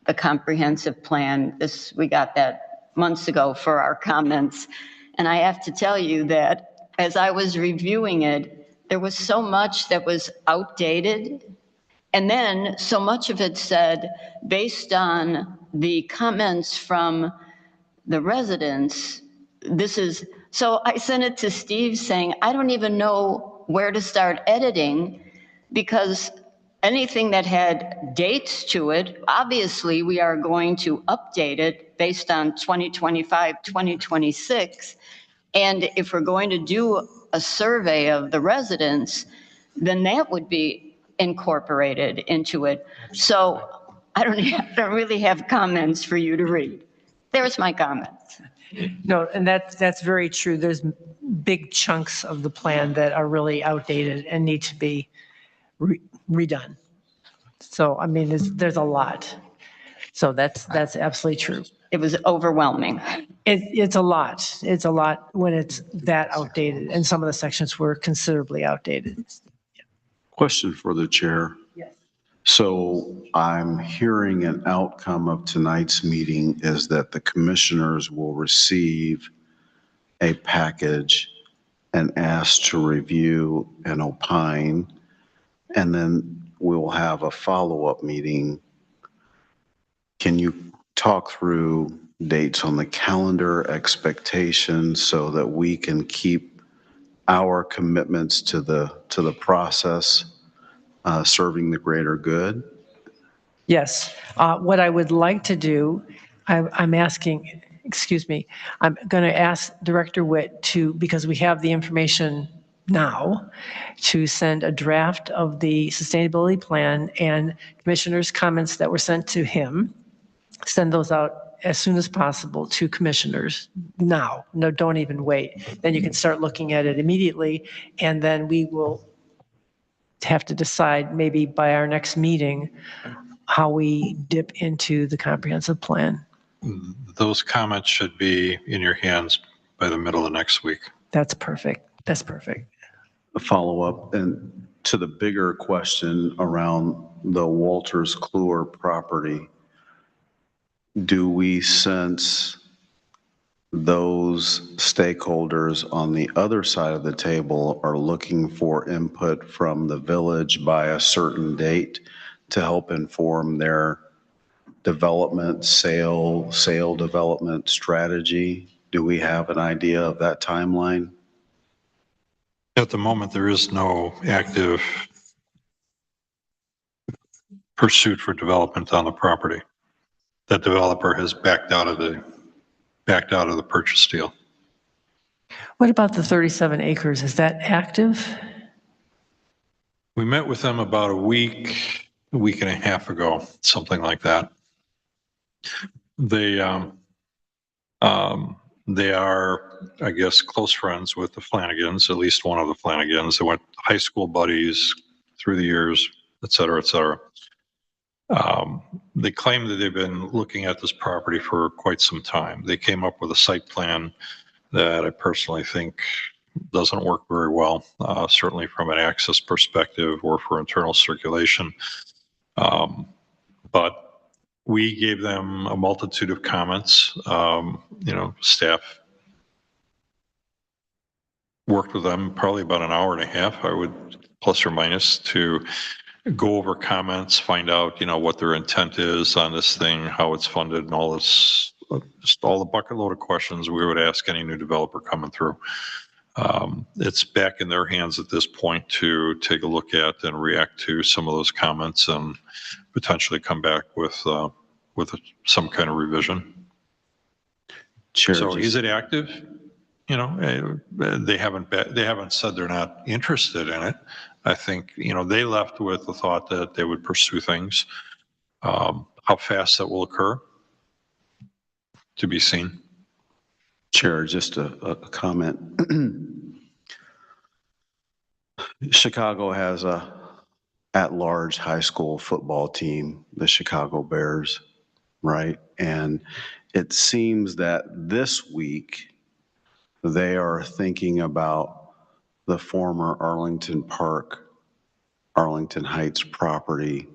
the comprehensive plan. We got that months ago for our comments. And I have to tell you that as I was reviewing it, there was so much that was outdated. And then so much of it said, based on the comments from the residents, so I sent it to Steve saying, I don't even know where to start editing, because anything that had dates to it, obviously we are going to update it based on 2025, 2026. And if we're going to do a survey of the residents, then that would be incorporated into it. So I don't really have comments for you to read. There's my comments. No, and that's very true. There's big chunks of the plan that are really outdated and need to be redone. So, I mean, there's a lot. So that's absolutely true. It was overwhelming. It's a lot. It's a lot when it's that outdated, and some of the sections were considerably outdated. Question for the chair. Yes. So I'm hearing an outcome of tonight's meeting is that the commissioners will receive a package and ask to review and opine, and then we'll have a follow-up meeting. Can you talk through dates on the calendar, expectations, so that we can keep our commitments to the process, serving the greater good? Yes. What I would like to do, I'm going to ask Director Witt to, because we have the information now, to send a draft of the sustainability plan and commissioners' comments that were sent to him send those out as soon as possible to commissioners now. No, don't even wait. Then you can start looking at it immediately, and then we will have to decide maybe by our next meeting how we dip into the comprehensive plan. Those comments should be in your hands by the middle of next week. That's perfect. That's perfect. A follow-up and to the bigger question around the Walters Kluwer property. Do we sense those stakeholders on the other side of the table are looking for input from the village by a certain date to help inform their development, sale development strategy? Do we have an idea of that timeline? At the moment, there is no active pursuit for development on the property. The developer has backed out of the purchase deal. What about the 37 acres? Is that active? We met with them about a week and a half ago, something like that. They are, I guess, close friends with the Flanagans, at least one of the Flanagans. They went high school buddies through the years, et cetera, et cetera. They claim that they've been looking at this property for quite some time. They came up with a site plan that I personally think doesn't work very well, certainly from an access perspective or for internal circulation. But we gave them a multitude of comments. Staff worked with them probably about an hour and a half, I would plus or minus, to go over comments, find out, what their intent is on this thing, how it's funded, and all this, just all the bucket load of questions we would ask any new developer coming through. It's back in their hands at this point to take a look at and react to some of those comments and potentially come back with some kind of revision. Chair, So is it active? They haven't said they're not interested in it. I think, they left with the thought that they would pursue things. How fast that will occur, to be seen. Chair, just a comment. Chicago has a at-large high school football team, the Chicago Bears, right? And it seems that this week they are thinking about the former Arlington Park, Arlington Heights property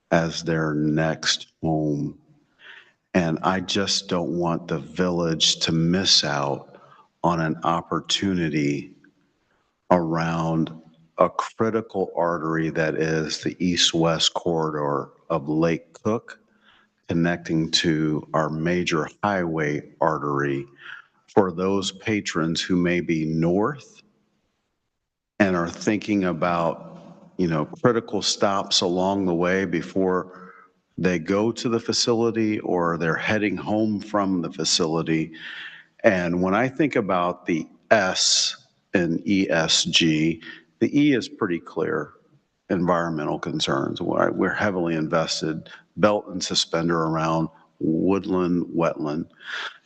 as their next home. And I just don't want the village to miss out on an opportunity around a critical artery that is the east-west corridor of Lake Cook, connecting to our major highway artery for those patrons who may be north and are thinking about, critical stops along the way before they go to the facility or they're heading home from the facility. And when I think about the S in ESG, the E is pretty clear, environmental concerns. We're heavily invested, belt and suspender around woodland, wetland.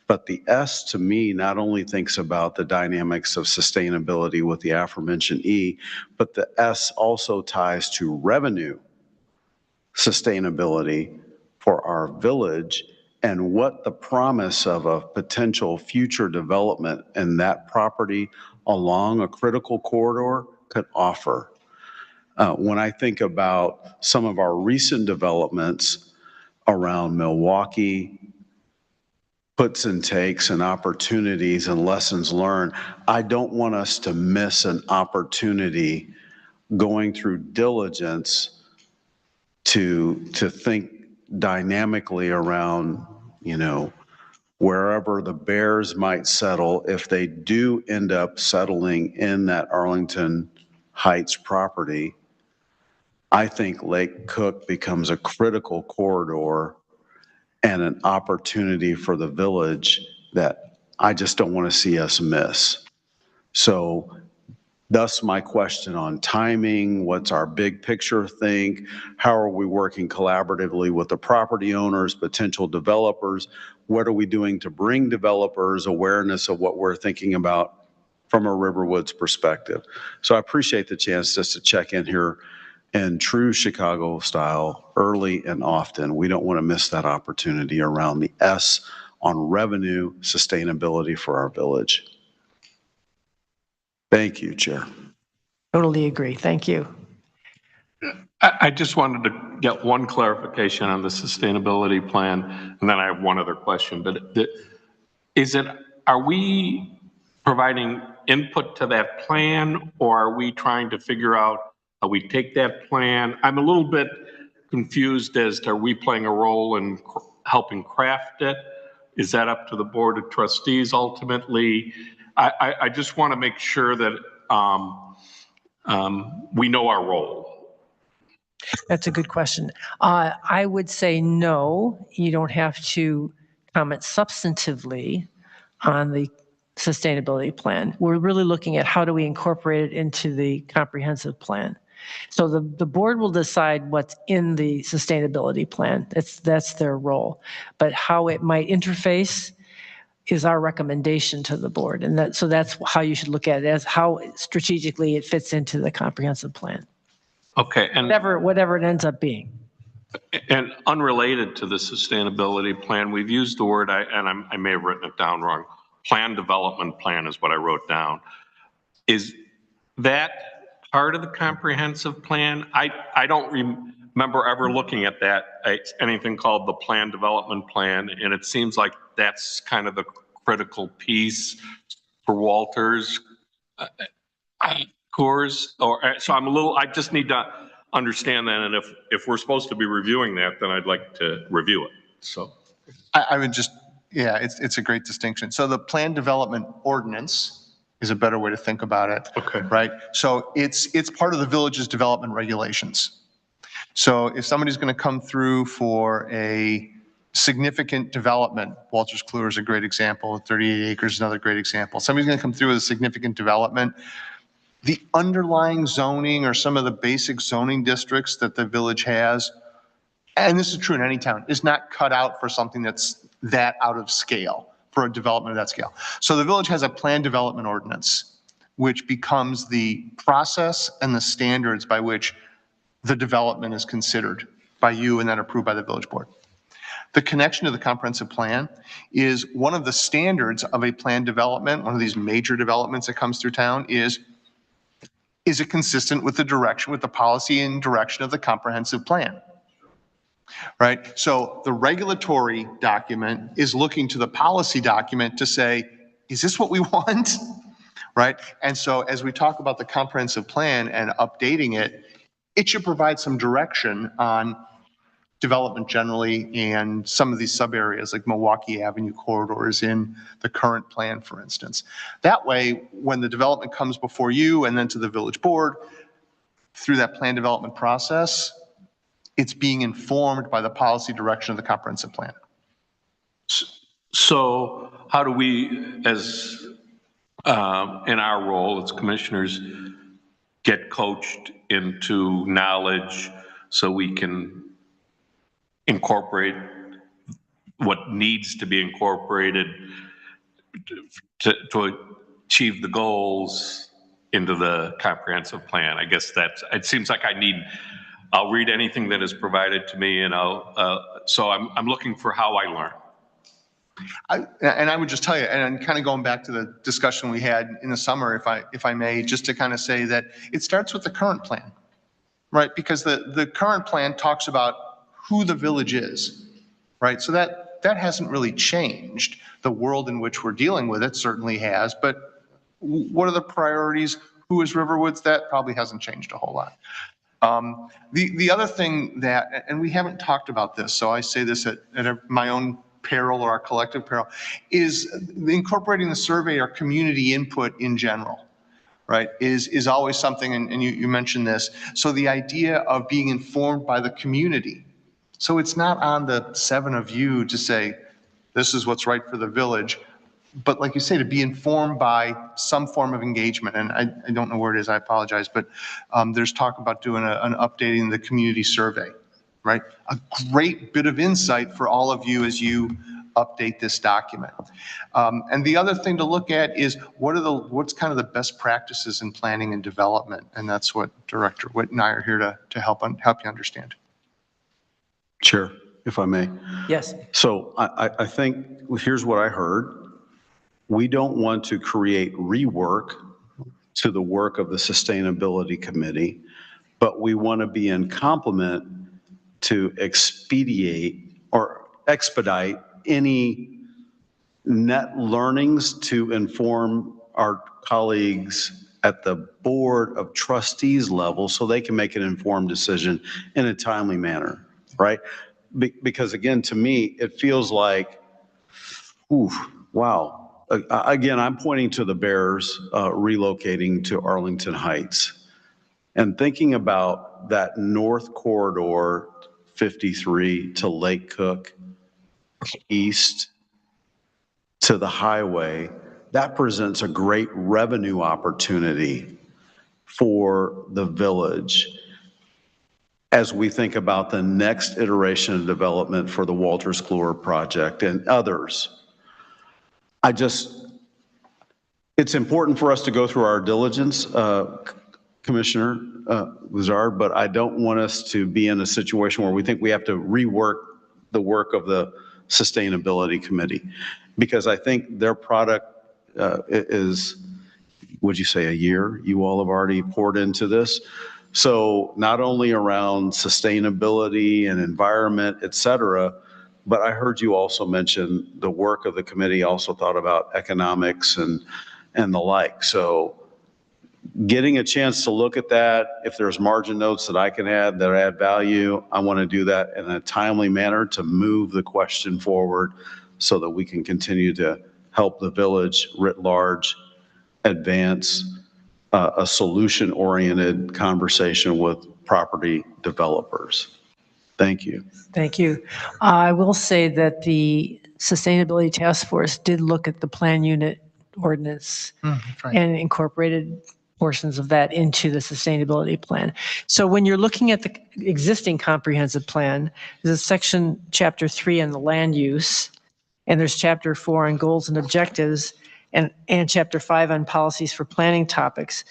But the S to me not only thinks about the dynamics of sustainability with the aforementioned E, but the S also ties to revenue sustainability for our village and what the promise of a potential future development in that property along a critical corridor could offer. When I think about some of our recent developments around Milwaukee, puts and takes and opportunities and lessons learned, I don't want us to miss an opportunity going through diligence to think dynamically around, wherever the Bears might settle. If they do end up settling in that Arlington Heights property, I think Lake Cook becomes a critical corridor and an opportunity for the village that I just don't want to see us miss. So Thus my question on timing, what's our big picture think? How are we working collaboratively with the property owners, potential developers? What are we doing to bring developers awareness of what we're thinking about from a Riverwoods perspective? So I appreciate the chance just to check in here in true Chicago style early and often. We don't want to miss that opportunity around the S on revenue sustainability for our village. Thank you, Chair. Totally agree. Thank you. I just wanted to get one clarification on the sustainability plan, and then I have one other question, but are we providing input to that plan, or are we trying to figure out how we take that plan? I'm a little bit confused as to, are we playing a role in helping craft it? Is that up to the Board of Trustees ultimately? I just want to make sure that we know our role. That's a good question. I would say no, you don't have to comment substantively on the sustainability plan. We're really looking at how do we incorporate it into the comprehensive plan. So the board will decide what's in the sustainability plan. That's their role. But how it might interface is our recommendation to the board. And that's how you should look at it, as how strategically it fits into the comprehensive plan. Okay. And whatever it ends up being. And unrelated to the sustainability plan, we've used the word, I may have written it down wrong, plan development plan is what I wrote down. Is that part of the comprehensive plan? I don't remember ever looking at that, anything called the plan development plan, and it seems like that's kind of the critical piece for Walters Coors. So I just need to understand that, and if we're supposed to be reviewing that, then I'd like to review it. So I would just, yeah, it's a great distinction. So the plan development ordinance is a better way to think about it. Okay. Right? So it's part of the village's development regulations. So if somebody's going to come through for a significant development, Walters Kluwer is a great example, 38 acres is another great example. Somebody's going to come through with a significant development. The underlying zoning or some of the basic zoning districts that the village has, and this is true in any town, is not cut out for something that's that out of scale, for a development of that scale. So the village has a plan development ordinance, which becomes the process and the standards by which the development is considered by you and then approved by the village board. The connection to the comprehensive plan is one of the standards of a plan development. One of these major developments that comes through town is it consistent with the direction, with the policy and direction of the comprehensive plan? Right? So the regulatory document is looking to the policy document to say, is this what we want? Right? And so as we talk about the comprehensive plan and updating it, it should provide some direction on development generally and some of these sub areas like Milwaukee Avenue corridors in the current plan, for instance. That way, when the development comes before you and then to the village board, through that plan development process, it's being informed by the policy direction of the comprehensive plan. So how do we, as in our role as commissioners, get coached into knowledge so we can incorporate what needs to be incorporated to achieve the goals into the comprehensive plan? I guess it seems like I'll read anything that is provided to me, and so I'm looking for how I learn. I would just tell you, and kind of going back to the discussion we had in the summer, if I may, just to kind of say that it starts with the current plan, right? Because the current plan talks about who the village is, right? So that hasn't really changed. The world in which we're dealing with it certainly has, but what are the priorities? Who is Riverwoods? That probably hasn't changed a whole lot. The other thing that, and we haven't talked about this, so I say this at my own peril or our collective peril, is incorporating the survey or community input in general, right, is always something, and you mentioned this. So the idea of being informed by the community. So it's not on the 7 of you to say, this is what's right for the village. but like you say, to be informed by some form of engagement. And I don't know where it is, I apologize, but there's talk about doing an updating the community survey, right? A great bit of insight for all of you as you update this document. And the other thing to look at is what's kind of the best practices in planning and development? And that's what Director Witt and I are here to help you understand. Chair, if I may. Yes. So I think, here's what I heard. We don't want to create rework to the work of the Sustainability Committee, but we want to be in complement to expedite any net learnings to inform our colleagues at the Board of Trustees level so they can make an informed decision in a timely manner, right? Because again, to me, it feels like, ooh, wow. Again, I'm pointing to the Bears relocating to Arlington Heights and thinking about that north corridor, 53 to Lake Cook, east to the highway. That presents a great revenue opportunity for the village as we think about the next iteration of development for the Wolters Kluwer project and others. It's important for us to go through our diligence, Commissioner Lazard, but I don't want us to be in a situation where we think we have to rework the work of the Sustainability Committee, because I think their product is, would you say, a year you all have already poured into this? So not only around sustainability and environment, et cetera, but I heard you also mention the work of the committee also thought about economics and the like. So getting a chance to look at that, if there's margin notes that I can add that add value, I want to do that in a timely manner to move the question forward so that we can continue to help the village writ large advance a solution-oriented conversation with property developers. Thank you. Thank you. I will say that the Sustainability Task Force did look at the plan unit ordinance Right. and incorporated portions of that into the sustainability plan. So when you're looking at the existing comprehensive plan, there's a section, chapter 3 on the land use, and there's chapter 4 on goals and objectives, and chapter 5 on policies for planning topics.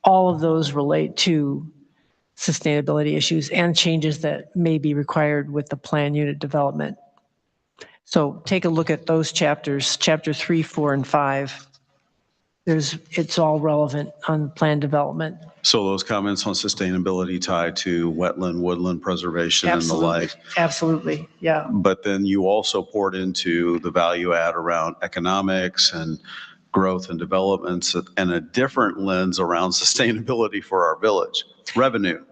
All of those relate to sustainability issues and changes that may be required with the plan unit development. So take a look at those chapters, chapter 3, 4, and 5. It's all relevant on plan development. So those comments on sustainability tie to wetland, woodland preservation and the like. Absolutely, yeah. But then you also poured into the value add around economics and growth and developments and a different lens around sustainability for our village, revenue.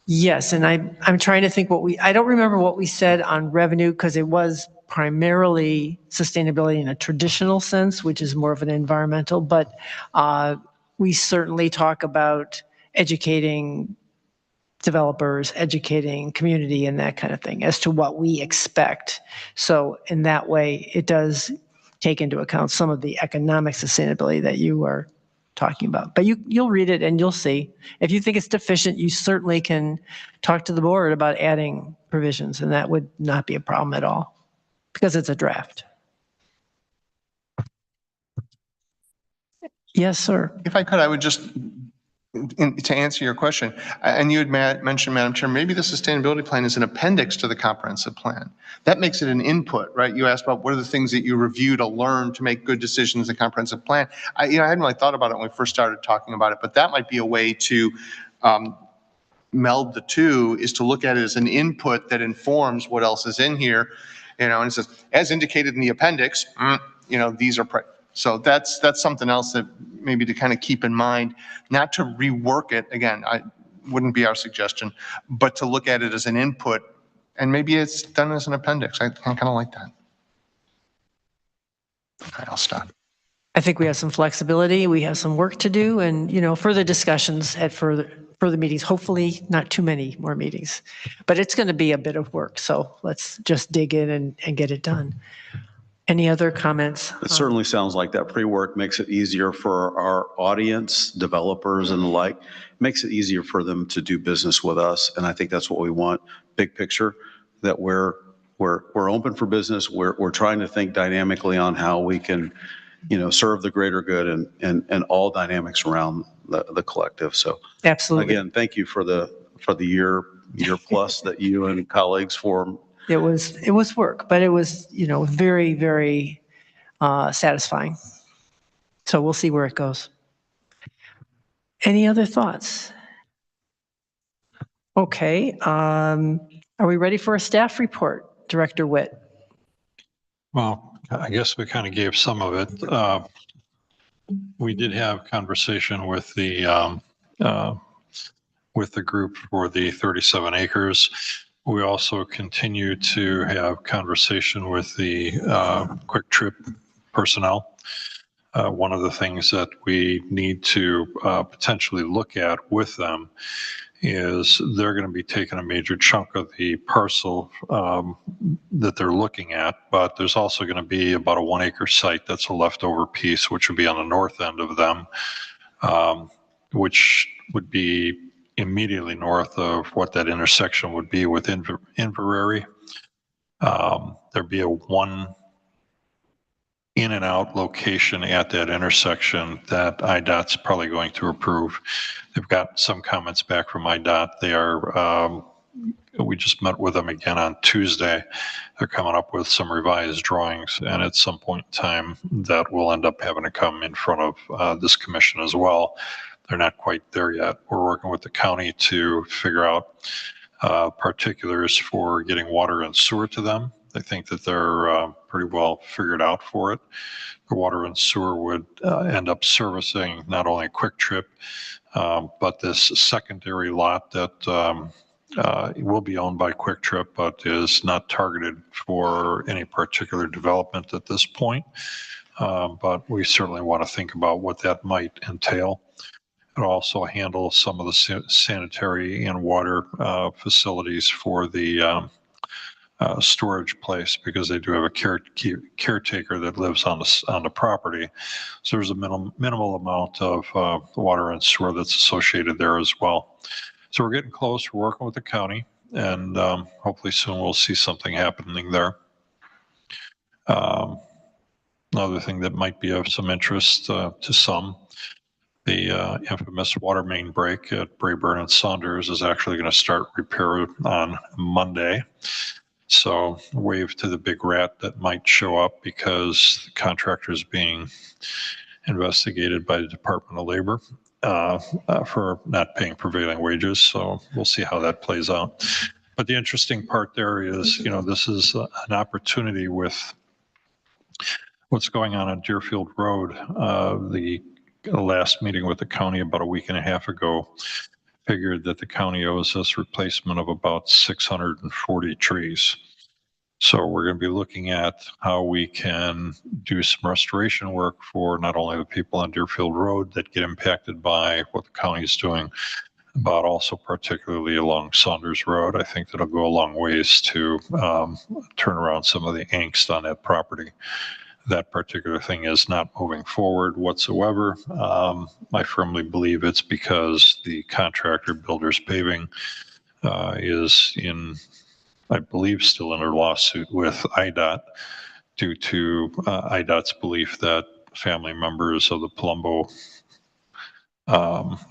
Yes, and I'm trying to think I don't remember what we said on revenue because it was primarily sustainability in a traditional sense, which is more of an environmental, but we certainly talk about educating developers, educating community and that kind of thing as to what we expect. So in that way, it does take into account some of the economic sustainability that you are talking about. But you'll read it and you'll see. If you think it's deficient, you certainly can talk to the board about adding provisions, and that would not be a problem at all because it's a draft. Yes, sir. If I could, I would just, to answer your question, and you had mentioned, Madam Chair, maybe the sustainability plan is an appendix to the comprehensive plan. That makes it an input, right? You asked about what are the things that you review to learn to make good decisions in the comprehensive plan. I hadn't really thought about it when we first started talking about it, but that might be a way to meld the two, is to look at it as an input that informs what else is in here, and it says, as indicated in the appendix, these are so that's something else that maybe to kind of keep in mind, not to rework it. Again, I wouldn't be our suggestion, but to look at it as an input, and maybe it's done as an appendix. I kind of like that. Okay, I'll stop. I think we have some flexibility. We have some work to do and, further discussions at further meetings, hopefully not too many more meetings, but it's going to be a bit of work. So let's just dig in and get it done. Any other comments? It certainly sounds like that pre-work makes it easier for our audience, developers and the like, makes it easier for them to do business with us. And I think that's what we want, big picture, that we're open for business. We're trying to think dynamically on how we can, serve the greater good and all dynamics around the collective. So Absolutely. again, thank you for the year plus that you and colleagues formed. It was work, but it was, very, very satisfying. So we'll see where it goes. Any other thoughts? Okay. Are we ready for a staff report, Director Witt? Well, I guess we kind of gave some of it. We did have conversation with the group for the 37 acres. We also continue to have conversation with the Quick Trip personnel. One of the things that we need to potentially look at with them is they're going to be taking a major chunk of the parcel that they're looking at, but there's also going to be about a 1 acre site that's a leftover piece, which would be on the north end of them, which would be immediately north of what that intersection would be with Inverary. There'd be a one in and out location at that intersection that IDOT's probably going to approve. They've got some comments back from IDOT. They are, we just met with them again on Tuesday. They're coming up with some revised drawings, and at some point in time that will end up having to come in front of this commission as well. They're not quite there yet. We're working with the county to figure out particulars for getting water and sewer to them. I think that they're pretty well figured out for it. The water and sewer would end up servicing not only Quick Trip, but this secondary lot that will be owned by Quick Trip, but is not targeted for any particular development at this point. But we certainly want to think about what that might entail. It also handle some of the sanitary and water facilities for the storage place, because they do have a caretaker that lives on the property. So there's a minimal amount of water and sewer that's associated there as well. So we're getting close. We're working with the county, and hopefully soon we'll see something happening there. Another thing that might be of some interest to some, the infamous water main break at Brayburn and Saunders is actually going to start repair on Monday. So wave to the big rat that might show up, because the contractor is being investigated by the Department of Labor for not paying prevailing wages. So we'll see how that plays out. But the interesting part there is, this is an opportunity with what's going on Deerfield Road. The last meeting with the county about a week and a half ago figured that the county owes us replacement of about 640 trees. So we're going to be looking at how we can do some restoration work for not only the people on Deerfield Road that get impacted by what the county is doing, but also particularly along Saunders Road. I think that'll go a long ways to turn around some of the angst on that property. That particular thing is not moving forward whatsoever. I firmly believe it's because the contractor, Builders Paving, is in, I believe, still under lawsuit with IDOT due to IDOT's belief that family members of the Palumbo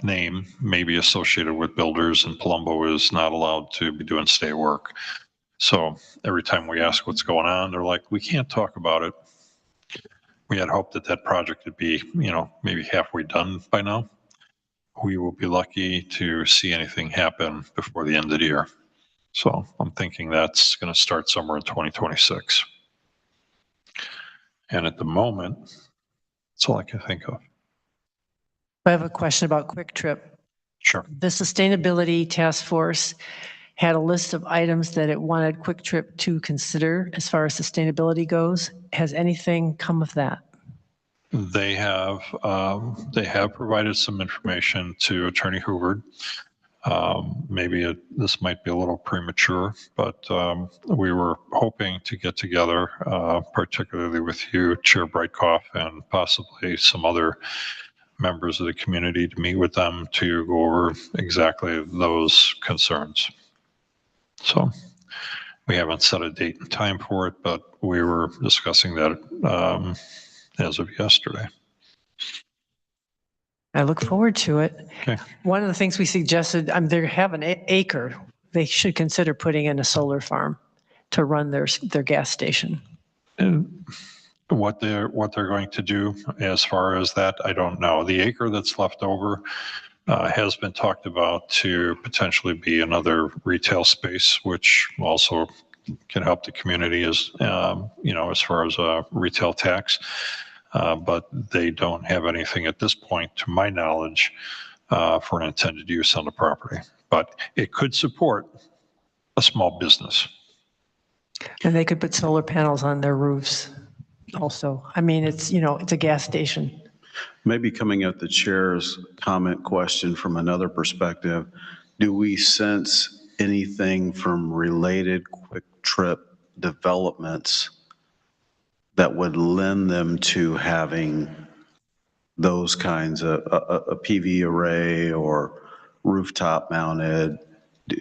name may be associated with builders, and Palumbo is not allowed to be doing state work. So every time we ask what's going on, they're like, we can't talk about it. We had hoped that that project would be, maybe halfway done by now. We will be lucky to see anything happen before the end of the year. So I'm thinking that's going to start somewhere in 2026. And at the moment, that's all I can think of. I have a question about Quick Trip. Sure. The Sustainability Task Force had a list of items that it wanted Quick Trip to consider as far as sustainability goes. Has anything come of that? They have provided some information to Attorney Hoover. Maybe this might be a little premature, but we were hoping hoping to get together, particularly with you, Chair Brightcoff, and possibly some other members of the community to meet with them to go over exactly those concerns. So we haven't set a date and time for it, but we were discussing that as of yesterday. I look forward to it. Okay. One of the things we suggested, they have an acre. They should consider putting in a solar farm to run their gas station. And what they're going to do as far as that, I don't know. The acre that's left over has been talked about to potentially be another retail space, which also can help the community as, as far as a retail tax. But they don't have anything at this point, to my knowledge, for an intended use on the property. But it could support a small business. And they could put solar panels on their roofs also. I mean, it's a gas station. Maybe coming at the chair's comment question from another perspective, do we sense anything from related quick trip developments that would lend them to having those kinds of a PV array or rooftop mounted?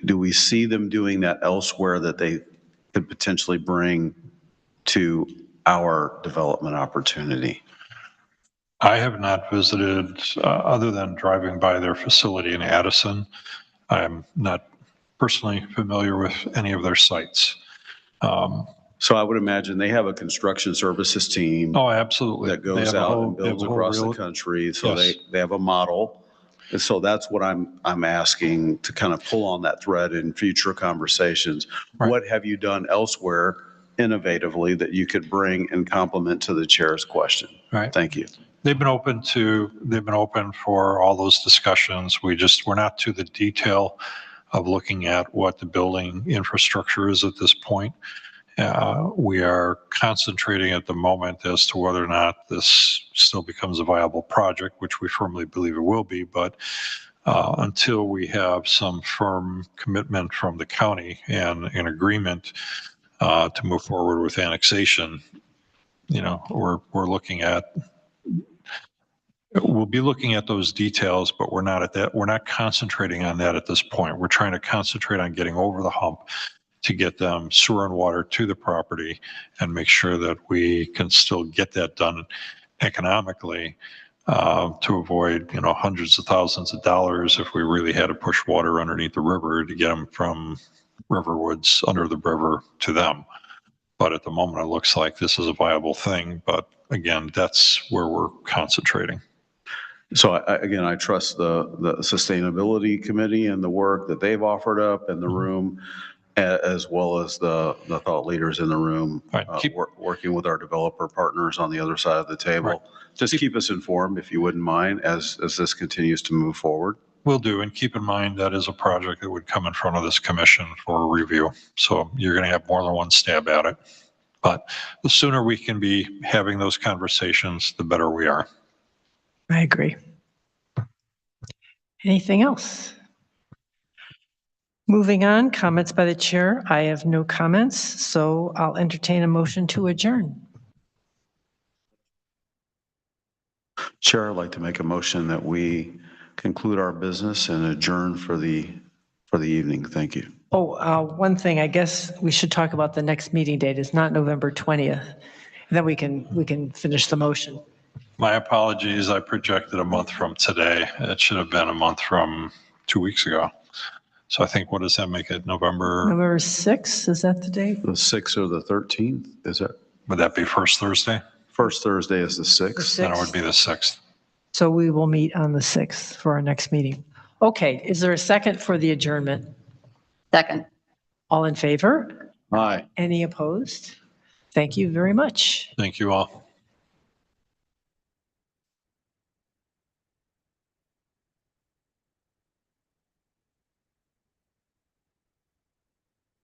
Do we see them doing that elsewhere that they could potentially bring to our development opportunity? I have not visited, other than driving by their facility in Addison. I'm not personally familiar with any of their sites. So I would imagine they have a construction services team Oh, absolutely. that They goes have a out whole- and they have builds a whole across the real- country. So Yes. they have a model. And so that's what I'm asking to kind of pull on that thread in future conversations. Right. What have you done elsewhere innovatively that you could bring and complement to the chair's question? Right. Thank you. They've been open for all those discussions. We're not to the detail of looking at what the building infrastructure is at this point. We are concentrating at the moment as to whether or not this still becomes a viable project, which we firmly believe it will be. But until we have some firm commitment from the county and an agreement to move forward with annexation, we're looking at. We'll be looking at those details, but we're not concentrating on that at this point. We're trying to concentrate on getting over the hump to get them sewer and water to the property and make sure that we can still get that done economically to avoid, hundreds of thousands of dollars if we really had to push water underneath the river to get them from Riverwoods under the river to them. But at the moment, it looks like this is a viable thing. But again, that's where we're concentrating. So again, I trust the sustainability committee and the work that they've offered up in the room, as well as the thought leaders in the room, Right. working with our developer partners on the other side of the table. Right. Just keep us informed, if you wouldn't mind, as this continues to move forward. Will do. And keep in mind, that is a project that would come in front of this commission for review. So you're going to have more than one stab at it. But the sooner we can be having those conversations, the better we are. I agree. Anything else? Moving on, comments by the chair. I have no comments, so I'll entertain a motion to adjourn. Chair, I'd like to make a motion that we conclude our business and adjourn for the evening. Thank you. Oh, one thing, I guess we should talk about the next meeting date. It's not November 20th. Then we can finish the motion. My apologies. I projected a month from today. It should have been a month from 2 weeks ago. So I think, what does that make it? November, November 6th, is that the date? The 6th or the 13th, is that? would that be first Thursday? First Thursday is the 6th. The Then it 6th. would be the 6th. So we will meet on the 6th for our next meeting. Okay, is there a second for the adjournment? Second. All in favor? Aye. Any opposed? Thank you very much. Thank you all.